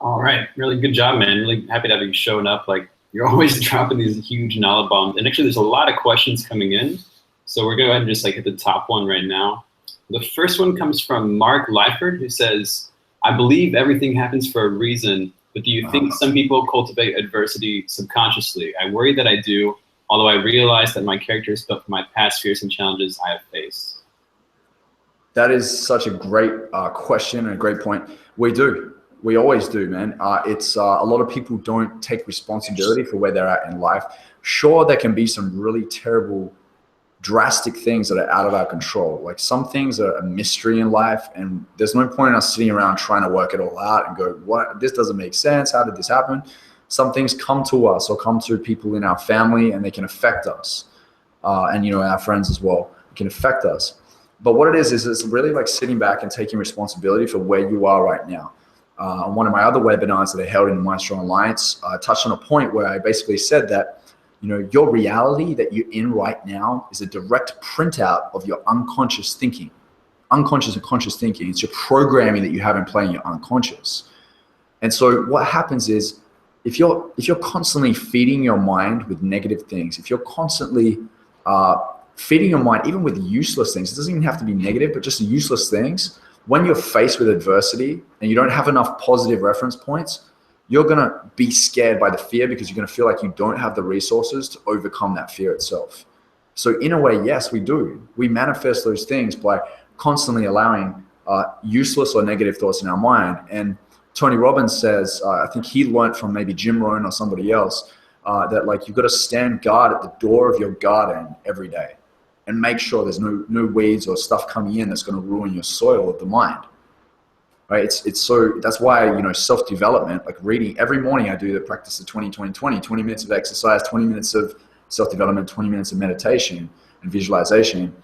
All right, really good job, man. Really happy to have you showing up. Like you're always dropping these huge knowledge bombs. And actually, there's a lot of questions coming in, so we're gonna go ahead and just like hit the top one right now. The first one comes from Mark Lyford, who says, "I believe everything happens for a reason, but do you think some people cultivate adversity subconsciously? I worry that I do, although I realize that my character is built from my past fears and challenges I have faced."
That is such a great question and a great point. We do. We always do, man. It's a lot of people don't take responsibility for where they're at in life. Sure, there can be some really terrible, drastic things that are out of our control. Like some things are a mystery in life, and there's no point in us sitting around trying to work it all out and go, what? This doesn't make sense. How did this happen? Some things come to us or come to people in our family, and they can affect us. And, you know, our friends as well. It can affect us. But what it is it's really like sitting back and taking responsibility for where you are right now. On one of my other webinars that I held in the Mindstrong Alliance, I touched on a point where I basically said that, you know, your reality that you're in right now is a direct printout of your unconscious thinking, unconscious and conscious thinking. It's your programming that you have in play in your unconscious. And so what happens is if you're constantly feeding your mind with negative things, if you're constantly feeding your mind even with useless things, it doesn't even have to be negative, but just useless things, when you're faced with adversity and you don't have enough positive reference points, you're going to be scared by the fear because you're going to feel like you don't have the resources to overcome that fear itself. So in a way, yes, we do. We manifest those things by constantly allowing useless or negative thoughts in our mind. And Tony Robbins says, I think he learned from maybe Jim Rohn or somebody else, that like you've got to stand guard at the door of your garden every day and make sure there's no weeds or stuff coming in that's going to ruin your soil of the mind. Right? It's so that's why, you know, self-development, like reading every morning, I do the practice of 20 minutes of exercise, 20 minutes of self-development, 20 minutes of meditation and visualization.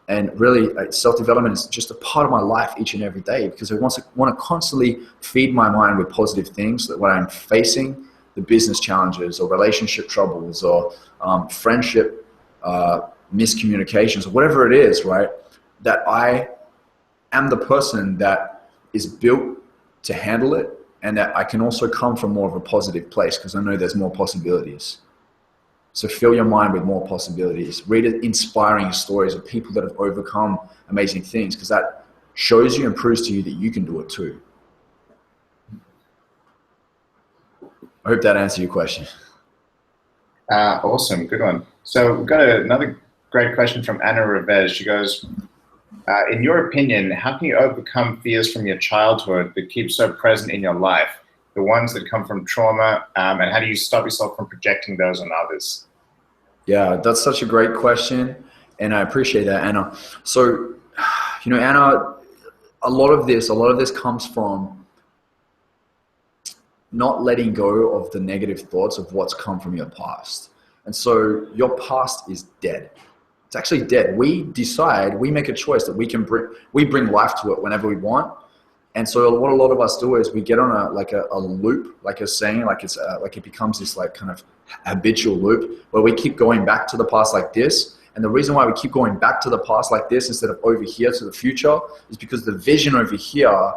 And really self-development is just a part of my life each and every day because I want to constantly feed my mind with positive things that when I'm facing the business challenges or relationship troubles or friendship miscommunications or whatever it is, right, that I am the person that is built to handle it, and that I can also come from more of a positive place because I know there's more possibilities. So fill your mind with more possibilities. Read inspiring stories of people that have overcome amazing things because that shows you and proves to you that you can do it too. I hope that answered your question.
Awesome, good one. So we've got another great question from Anna Revez. She goes, in your opinion, how can you overcome fears from your childhood that keep so present in your life, the ones that come from trauma, and how do you stop yourself from projecting those on others?
Yeah, that's such a great question, and I appreciate that, Anna. So, you know, Anna, a lot of this comes from not letting go of the negative thoughts of what's come from your past. And so your past is dead. It's actually dead. We make a choice that we bring life to it whenever we want. And so what a lot of us do is we get on a loop, like you're saying, like it becomes this like kind of habitual loop where we keep going back to the past like this. And the reason why we keep going back to the past like this instead of over here to the future is because the vision over here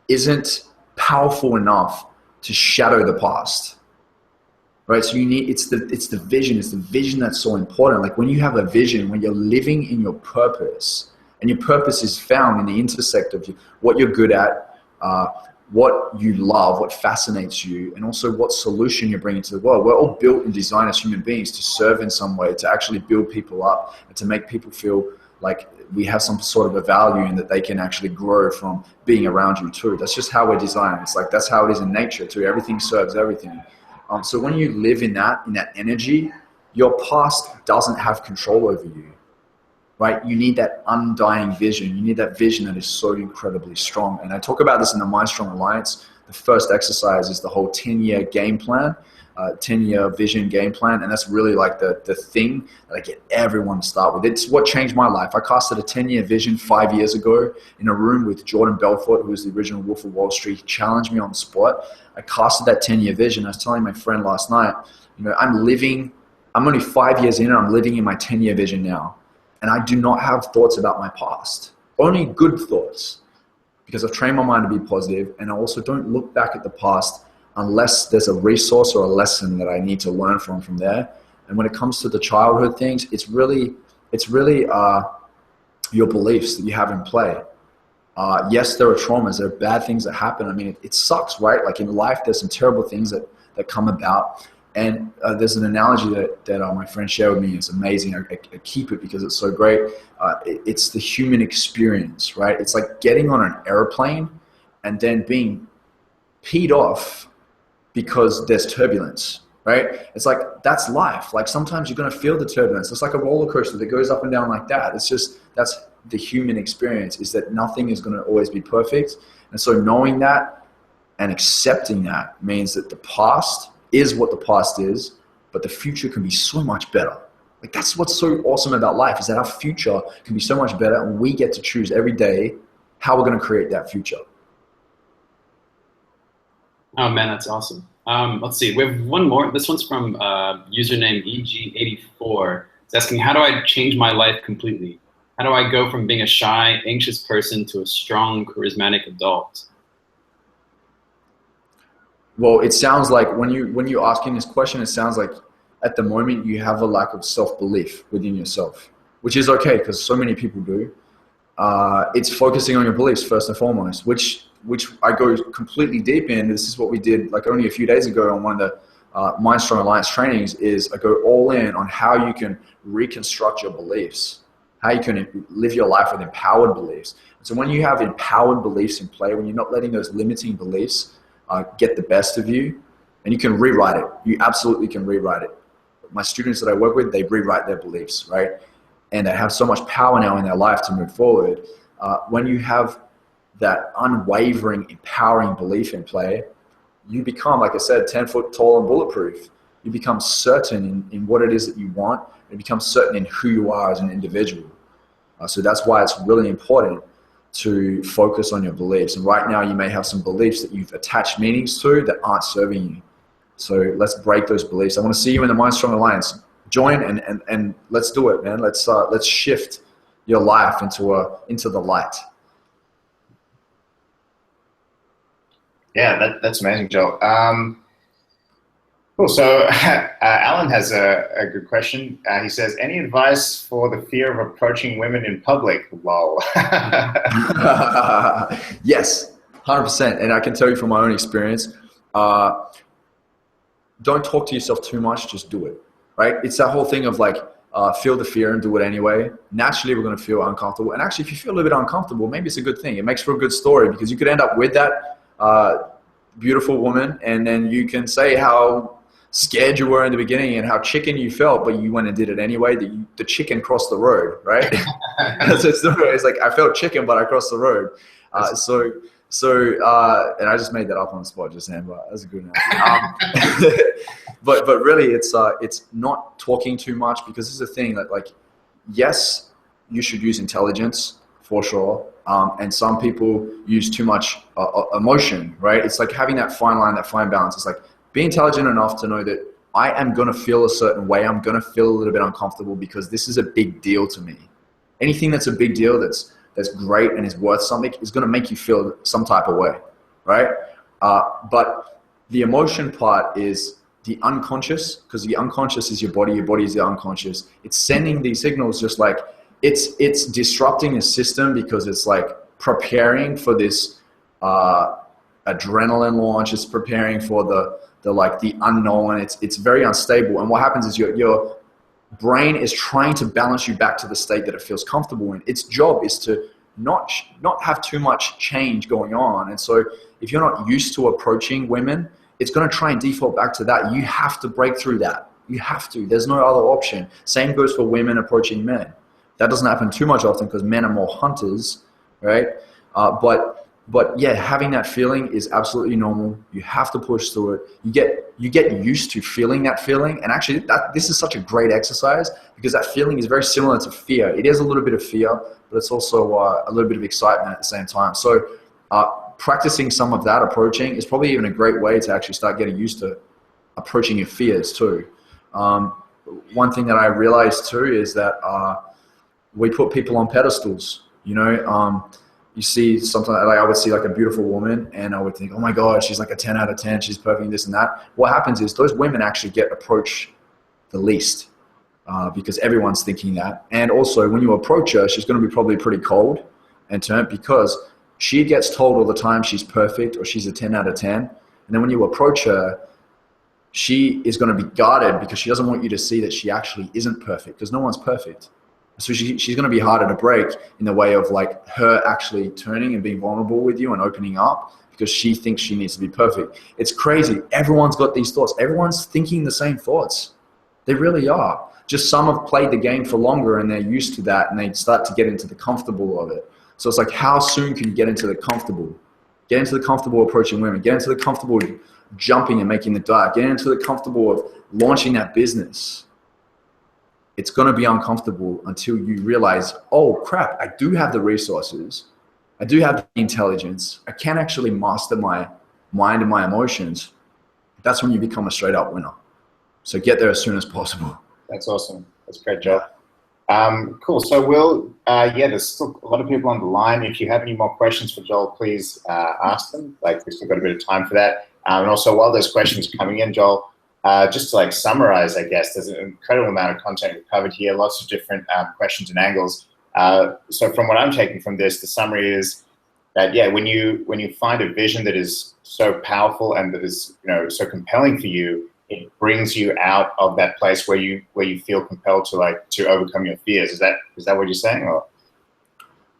isn't powerful enough to shadow the past. Right, so it's the vision that's so important. Like when you have a vision, when you're living in your purpose, and your purpose is found in the intersect of what you're good at, what you love, what fascinates you, and also what solution you're bringing to the world. We're all built and designed as human beings to serve in some way, to actually build people up, and to make people feel like we have some sort of a value and that they can actually grow from being around you too. That's just how we're designed. It's like that's how it is in nature too. Everything serves everything. So when you live in that energy, your past doesn't have control over you, right? You need that undying vision. You need that vision that is so incredibly strong. And I talk about this in the Mindstrong Alliance. The first exercise is the whole 10-year game plan, 10-year vision game plan. And that's really like the thing that I get everyone to start with. It's what changed my life. I casted a 10-year vision 5 years ago in a room with Jordan Belfort, who was the original Wolf of Wall Street. He challenged me on the spot. I casted that 10-year vision. I was telling my friend last night, you know, I'm only 5 years in and I'm living in my 10-year vision now. And I do not have thoughts about my past. Only good thoughts. because I've trained my mind to be positive, and I also don't look back at the past unless there's a resource or a lesson that I need to learn from there. And when it comes to the childhood things, it's really your beliefs that you have in play. Yes, there are traumas, there are bad things that happen. I mean, it sucks, right? Like in life, there's some terrible things that come about. And there's an analogy that my friend shared with me. It's amazing. I keep it because it's so great. It's the human experience, right? It's like getting on an airplane and then being peed off because there's turbulence, right? It's like, that's life. Like sometimes you're going to feel the turbulence. It's like a roller coaster that goes up and down like that. It's just, that's the human experience, is that nothing is going to always be perfect. And so knowing that and accepting that means that the past is what the past is, but the future can be so much better. Like that's what's so awesome about life, is that our future can be so much better, and we get to choose every day how we're going to create that future.
Oh man, that's awesome. Let's see, we have one more. This one's from username EG84. It's asking, how do I change my life completely? How do I go from being a shy, anxious person to a strong, charismatic adult?
Well, it sounds like when you're asking this question, it sounds like at the moment you have a lack of self-belief within yourself, which is okay because so many people do. It's focusing on your beliefs first and foremost, which I go completely deep in. This is what we did like only a few days ago on one of the Mindstrong Alliance trainings. Is I go all in on how you can reconstruct your beliefs, how you can live your life with empowered beliefs. So when you have empowered beliefs in play, when you're not letting those limiting beliefs get the best of you, and you can rewrite it. You absolutely can rewrite it. My students that I work with, they rewrite their beliefs, right? And they have so much power now in their life to move forward. When you have that unwavering, empowering belief in play, you become, like I said, 10 foot tall and bulletproof. You become certain in what it is that you want. You become certain in who you are as an individual. So that's why it's really important to focus on your beliefs. And right now you may have some beliefs that you've attached meanings to that aren't serving you. So let's break those beliefs. I want to see you in the Mindstrong Alliance. Join and let's do it, man. Let's shift your life into the light.
Yeah, that's amazing, Joel. Cool. So Alan has a good question. He says, any advice for the fear of approaching women in public? Lol.
Yes, 100%. And I can tell you from my own experience, don't talk to yourself too much, just do it, right? It's that whole thing of like, feel the fear and do it anyway. Naturally, we're going to feel uncomfortable. And actually, if you feel a little bit uncomfortable, maybe it's a good thing. It makes for a good story, because you could end up with that beautiful woman, and then you can say how scared you were in the beginning and how chicken you felt, but you went and did it anyway. The chicken crossed the road, right? It's like, I felt chicken, but I crossed the road. And I just made that up on the spot just then, but that's a good analogy. But really, it's not talking too much, because this is the thing that, like, yes, you should use intelligence for sure. And some people use too much emotion, right? It's like having that fine line, that fine balance. It's like, be intelligent enough to know that I am going to feel a certain way. I'm going to feel a little bit uncomfortable because this is a big deal to me. Anything that's a big deal, that's great and is worth something, is going to make you feel some type of way, right? But the emotion part is the unconscious, because the unconscious is your body is the unconscious. It's sending these signals, just like it's disrupting the system, because it's like preparing for this adrenaline launch. It's preparing for the unknown. It's very unstable. And what happens is your brain is trying to balance you back to the state that it feels comfortable in. Its job is to not have too much change going on. And so if you're not used to approaching women, it's going to try and default back to that. You have to break through that. You have to. There's no other option. Same goes for women approaching men. That doesn't happen too much often because men are more hunters, right? But yeah, having that feeling is absolutely normal. You have to push through it. You get used to feeling that feeling. And actually, this is such a great exercise, because that feeling is very similar to fear. It is a little bit of fear, but it's also a little bit of excitement at the same time. So practicing some of that approaching is probably even a great way to actually start getting used to approaching your fears too. One thing that I realized too is that we put people on pedestals. you see something like I would see like a beautiful woman and I would think, oh my God, she's like a 10 out of 10. She's perfect, this and that. What happens is those women actually get approached the least because everyone's thinking that. And also when you approach her, she's going to be probably pretty cold and turned because she gets told all the time she's perfect or she's a 10 out of 10. And then when you approach her, she is going to be guarded because she doesn't want you to see that she actually isn't perfect because no one's perfect. So she's going to be harder to break in the way of like her actually turning and being vulnerable with you and opening up because she thinks she needs to be perfect. It's crazy. Everyone's got these thoughts. Everyone's thinking the same thoughts. They really are. Just some have played the game for longer and they're used to that and they start to get into the comfortable of it. So it's like, how soon can you get into the comfortable? Get into the comfortable approaching women. Get into the comfortable jumping and making the dive. Get into the comfortable of launching that business. It's going to be uncomfortable until you realize, oh crap, I do have the resources. I do have the intelligence. I can actually master my mind and my emotions. That's when you become a straight up winner. So get there as soon as possible.
That's awesome. That's a great job. Cool. So there's still a lot of people on the line. If you have any more questions for Joel, please ask them. Like we've still got a bit of time for that. And also while those questions are coming in, Joel, just to like summarize, I guess, there's an incredible amount of content we've covered here, lots of different questions and angles. So from what I'm taking from this, the summary is that, when you find a vision that is so powerful and that is, so compelling for you, it brings you out of that place where you feel compelled to overcome your fears. Is that what you're saying? Or?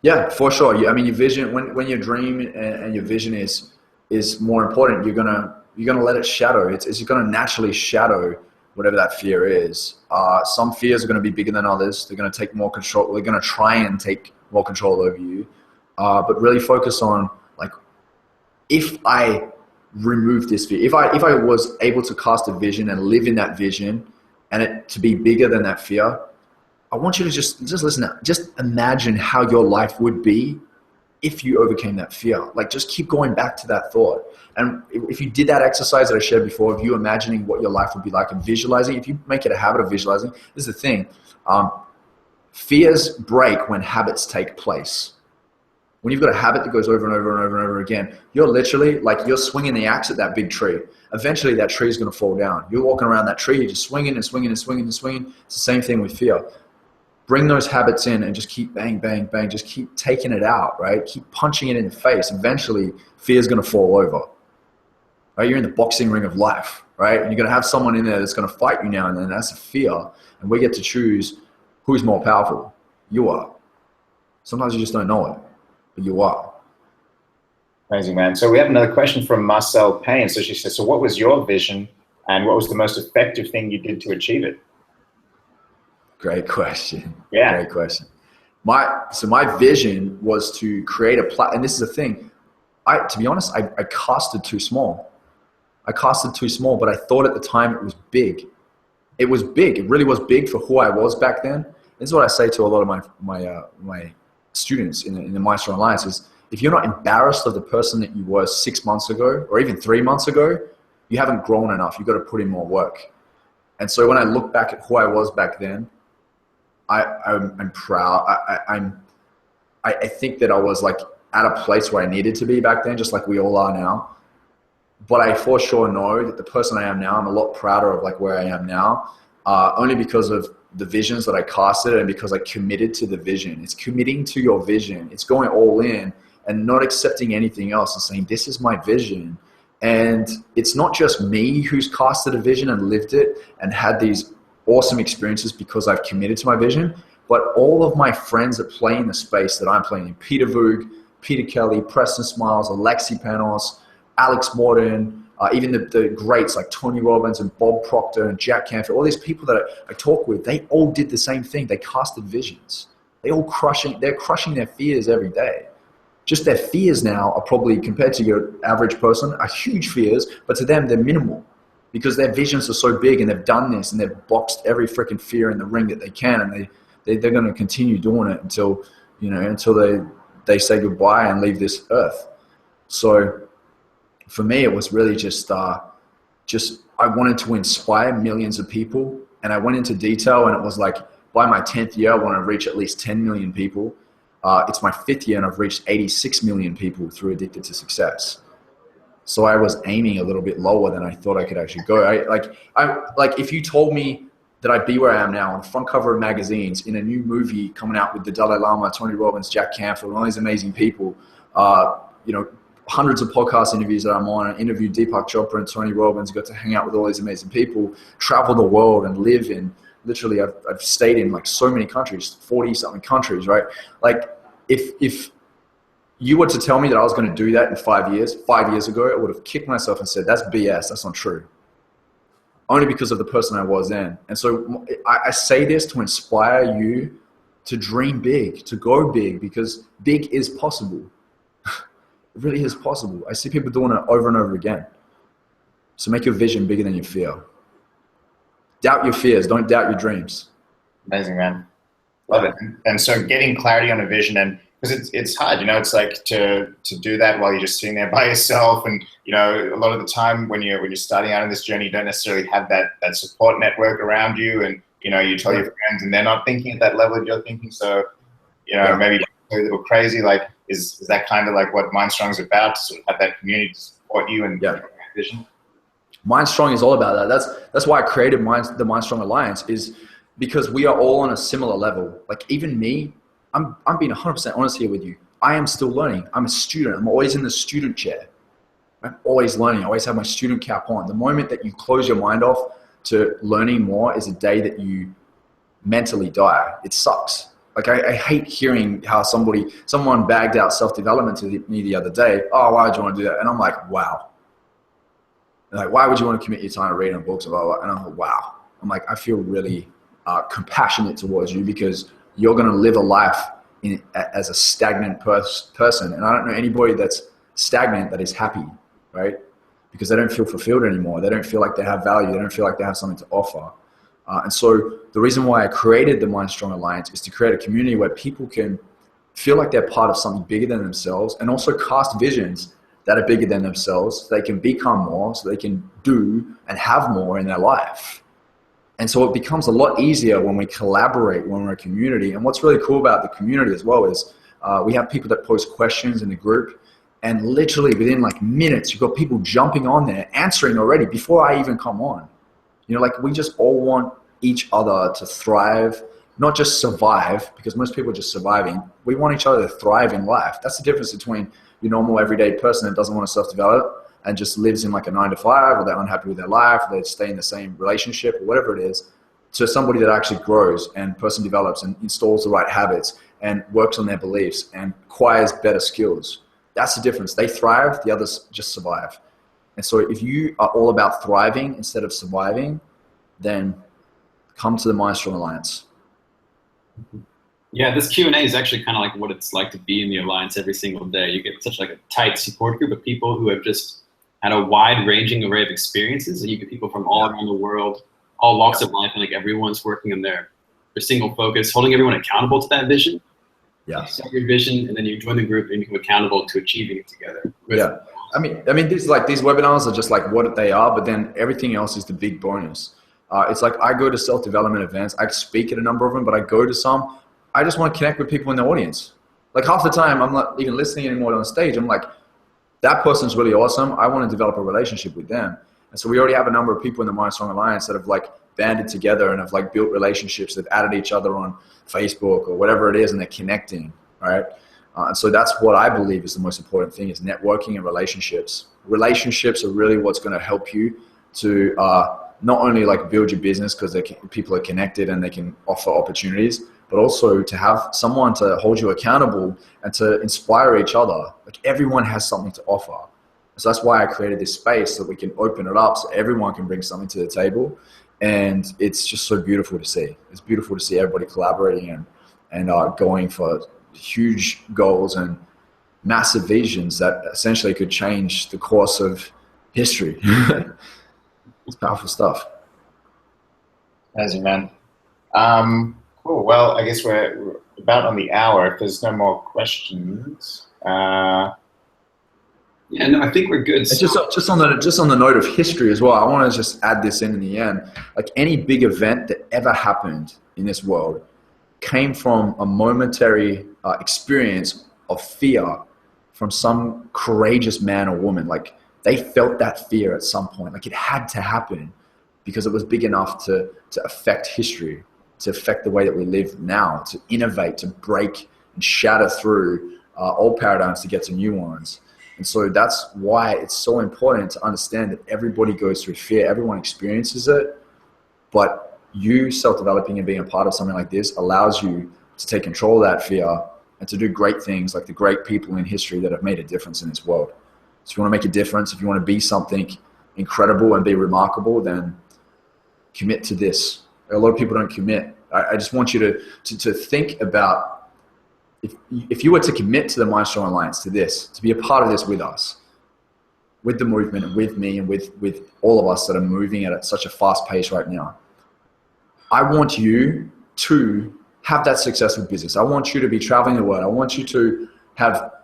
Yeah, for sure. I mean, your vision, when your dream and your vision is more important, you're gonna let it shadow. It's gonna naturally shadow whatever that fear is. Some fears are gonna be bigger than others. They're gonna take more control. They're gonna try and take more control over you. But really focus on like, if I remove this fear, if I was able to cast a vision and live in that vision, and it to be bigger than that fear, I want you to just listen. Just imagine how your life would be if you overcame that fear. Like just keep going back to that thought. And if you did that exercise that I shared before of you imagining what your life would be like and visualizing, if you make it a habit of visualizing, this is the thing. Fears break when habits take place. When you've got a habit that goes over and over and over and over again, you're literally like you're swinging the axe at that big tree. Eventually that tree is going to fall down. You're walking around that tree, you're just swinging and swinging and swinging and swinging. It's the same thing with fear. Bring those habits in and just keep bang, bang, bang. Just keep taking it out, right? Keep punching it in the face. Eventually, fear is going to fall over, right? You're in the boxing ring of life, right? And you're going to have someone in there that's going to fight you now and then. That's a fear. And we get to choose who's more powerful. You are. Sometimes you just don't know it, but you are.
Amazing, man. So we have another question from Marcel Payne. So she says, so what was your vision and what was the most effective thing you did to achieve it?
Great question.
Yeah.
Great question. My vision was to create and this is the thing. To be honest, I casted too small. But I thought at the time it was big. It was big. It really was big for who I was back then. This is what I say to a lot of my students in the Mindstrong Alliance is, if you're not embarrassed of the person that you were 6 months ago or even 3 months ago, you haven't grown enough. You've got to put in more work. And so when I look back at who I was back then, I'm proud. I think that I was like at a place where I needed to be back then, just like we all are now. But I for sure know that the person I am now, I'm a lot prouder of like where I am now, only because of the visions that I casted and because I committed to the vision. It's committing to your vision. It's going all in and not accepting anything else and saying, this is my vision. And it's not just me who's casted a vision and lived it and had these awesome experiences because I've committed to my vision, but all of my friends that play in the space that I'm playing in, Peter Voog, Peter Kelly, Preston Smiles, Alexi Panos, Alex Morton, even the greats like Tony Robbins and Bob Proctor and Jack Canfield, all these people that I talk with, they all did the same thing. They casted visions. They're crushing their fears every day. Just their fears now are probably, compared to your average person, are huge fears, but to them they're minimal. Because their visions are so big and they've done this and they've boxed every freaking fear in the ring that they can, and they're going to continue doing it until they say goodbye and leave this earth. So for me, it was really just I wanted to inspire millions of people, and I went into detail, and it was like by my 10th year, I want to reach at least 10 million people. It's my 5th year and I've reached 86 million people through Addicted to Success. So I was aiming a little bit lower than I thought I could actually go. Like if you told me that I'd be where I am now on the front cover of magazines in a new movie coming out with the Dalai Lama, Tony Robbins, Jack Canfield, all these amazing people, hundreds of podcast interviews that I'm on. I interviewed Deepak Chopra and Tony Robbins, got to hang out with all these amazing people, travel the world and live in, literally I've stayed in like so many countries, 40 something countries, right? Like if you were to tell me that I was going to do that in 5 years ago, I would have kicked myself and said, that's BS, that's not true. Only because of the person I was then. And so I say this to inspire you to dream big, to go big, because big is possible. It really is possible. I see people doing it over and over again. So make your vision bigger than your fear. Doubt your fears, don't doubt your dreams.
Amazing, man. Love it. And so getting clarity on a vision, and because it's hard, it's like to do that while you're just sitting there by yourself. And, a lot of the time when you're starting out on this journey, you don't necessarily have that support network around you. And, you tell your friends and they're not thinking at that level that you're thinking. So, maybe a little crazy, like, is that kind of like what Mindstrong's about, to sort of have that community to support you and vision?
Mindstrong is all about that. That's why I created the Mindstrong Alliance, is because we are all on a similar level. Like even me, I'm being 100% honest here with you. I am still learning. I'm a student. I'm always in the student chair. I'm always learning. I always have my student cap on. The moment that you close your mind off to learning more is a day that you mentally die. It sucks. Like I hate hearing how someone bagged out self-development to me the other day. Oh, why would you want to do that? And I'm like, wow. Like, why would you want to commit your time to reading books? Blah, blah, blah. And I'm like, wow. I'm like, I feel really compassionate towards you, because you're going to live a life as a stagnant person. And I don't know anybody that's stagnant that is happy, right? Because they don't feel fulfilled anymore. They don't feel like they have value. They don't feel like they have something to offer. And so the reason why I created the Mindstrong Alliance is to create a community where people can feel like they're part of something bigger than themselves, and also cast visions that are bigger than themselves, so they can become more, so they can do and have more in their life. And so it becomes a lot easier when we collaborate, when we're a community. And what's really cool about the community as well is we have people that post questions in the group, and literally within like minutes, you've got people jumping on there, answering already before I even come on. Like we just all want each other to thrive, not just survive, because most people are just surviving. We want each other to thrive in life. That's the difference between your normal everyday person that doesn't want to self-develop and just lives in like a 9-to-5, or they're unhappy with their life, or they stay in the same relationship or whatever it is, to somebody that actually grows and person develops and installs the right habits and works on their beliefs and acquires better skills. That's the difference. They thrive, the others just survive. And so if you are all about thriving instead of surviving, then come to the Mindstrong Alliance.
Yeah, this Q&A is actually kind of like what it's like to be in the Alliance every single day. You get such like a tight support group of people who have just had a wide-ranging array of experiences. And you get people from all around the world, all walks of life, and like everyone's working on their single focus, holding everyone accountable to that vision.
Yeah.
You set your vision, and then you join the group and you become accountable to achieving it together.
Yeah. I mean, these webinars are just like what they are, but then everything else is the big bonus. It's like I go to self-development events. I speak at a number of them, but I go to some. I just want to connect with people in the audience. Like half the time, I'm not even listening anymore on stage. I'm like, that person's really awesome. I want to develop a relationship with them. And so we already have a number of people in the Mindstrong Alliance that have like banded together and have like built relationships. They've added each other on Facebook or whatever it is, and they're connecting, right? And so that's what I believe is the most important thing, is networking and relationships. Relationships are really what's going to help you to not only like build your business because people are connected and they can offer opportunities, but also to have someone to hold you accountable and to inspire each other. Like everyone has something to offer. So that's why I created this space, so that we can open it up so everyone can bring something to the table. And it's just so beautiful to see. It's beautiful to see everybody collaborating and going for huge goals and massive visions that essentially could change the course of history. It's powerful stuff.
Amazing, man. Cool. Well, I guess we're about on the hour. If there's no more questions.
Yeah, no, I think we're good.
It's just on the note of history as well, I want to just add this in the end. Like any big event that ever happened in this world, came from a momentary experience of fear from some courageous man or woman. Like, they felt that fear at some point. Like, it had to happen because it was big enough to affect history, to affect the way that we live now, to innovate, to break and shatter through old paradigms to get to new ones. And so that's why it's so important to understand that everybody goes through fear. Everyone experiences it, but you self-developing and being a part of something like this allows you to take control of that fear and to do great things like the great people in history that have made a difference in this world. So if you want to make a difference, if you want to be something incredible and be remarkable, then commit to this. A lot of people don't commit. I just want you to think about, if you were to commit to the Mindstrong Alliance, to this, to be a part of this with us, with the movement and with me and with all of us that are moving at such a fast pace right now, I want you to have that successful business. I want you to be traveling the world. I want you to have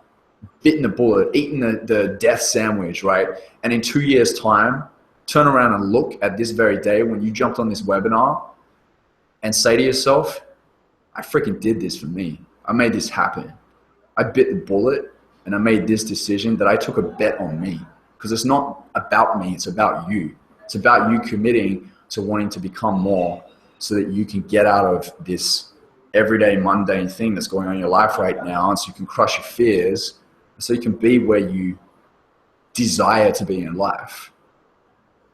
bitten the bullet, eaten the death sandwich, right? And in 2 years' time, turn around and look at this very day when you jumped on this webinar and say to yourself, I freaking did this for me. I made this happen. I bit the bullet and I made this decision that I took a bet on me, because it's not about me. It's about you. It's about you committing to wanting to become more so that you can get out of this everyday mundane thing that's going on in your life right now, and so you can crush your fears, so you can be where you desire to be in life.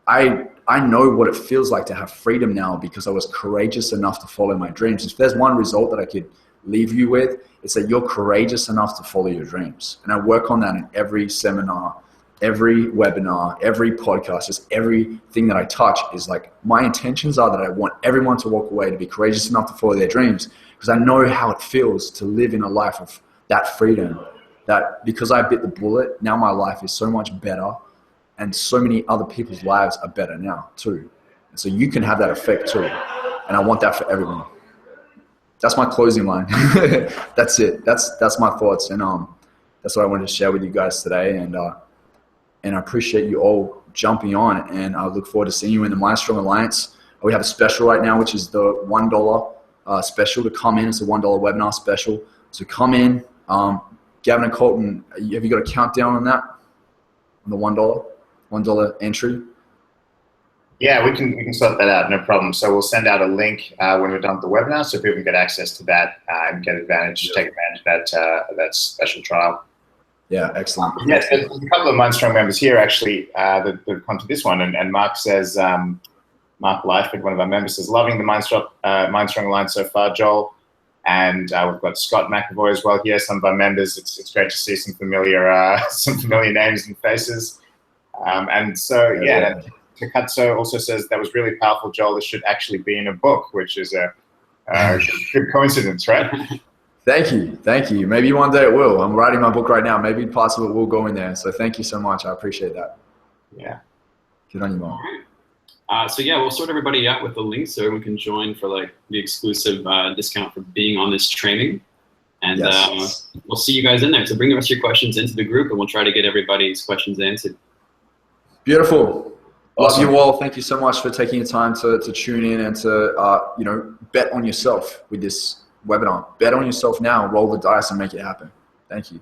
I know what it feels like to have freedom now because I was courageous enough to follow my dreams. If there's one result that I could leave you with, it's that you're courageous enough to follow your dreams. And I work on that in every seminar, every webinar, every podcast, just everything that I touch is like, my intentions are that I want everyone to walk away to be courageous enough to follow their dreams, because I know how it feels to live in a life of that freedom, that because I bit the bullet, now my life is so much better and so many other people's lives are better now too. And so you can have that effect too. And I want that for everyone. That's my closing line. That's it. That's my thoughts. And that's what I wanted to share with you guys today. And I appreciate you all jumping on, and I look forward to seeing you in the Mindstrong Alliance. We have a special right now, which is the $1 special to come in. It's a $1 webinar special. So come in. Gavin and Colton, have you got a countdown on that? On the $1 entry?
Yeah, we can sort that out, no problem. So we'll send out a link when we're done with the webinar, so people can get access to that and take advantage of that special trial.
Yeah, excellent.
Yes, there's a couple of Mindstrong members here actually that have come to this one, and Mark says, Mark Lightford, one of our members, says, loving the Mindstrong Alliance so far, Joel. And we've got Scott McAvoy as well here, some of our members. It's great to see some familiar names and faces. And so, yeah. Takatso also says, that was really powerful, Joel. This should actually be in a book, which is a good coincidence, right?
Thank you. Maybe one day it will. I'm writing my book right now. Maybe parts of it will go in there. So thank you so much. I appreciate that.
Yeah.
Good on you, Mom.
So yeah, we'll sort everybody out with the links so everyone can join for like the exclusive discount for being on this training. And yes. We'll see you guys in there. So bring the rest of your questions into the group, and we'll try to get everybody's questions answered.
Beautiful. Awesome. Love you all. Thank you so much for taking the time to tune in and to bet on yourself with this webinar. Bet on yourself now. Roll the dice and make it happen. Thank you.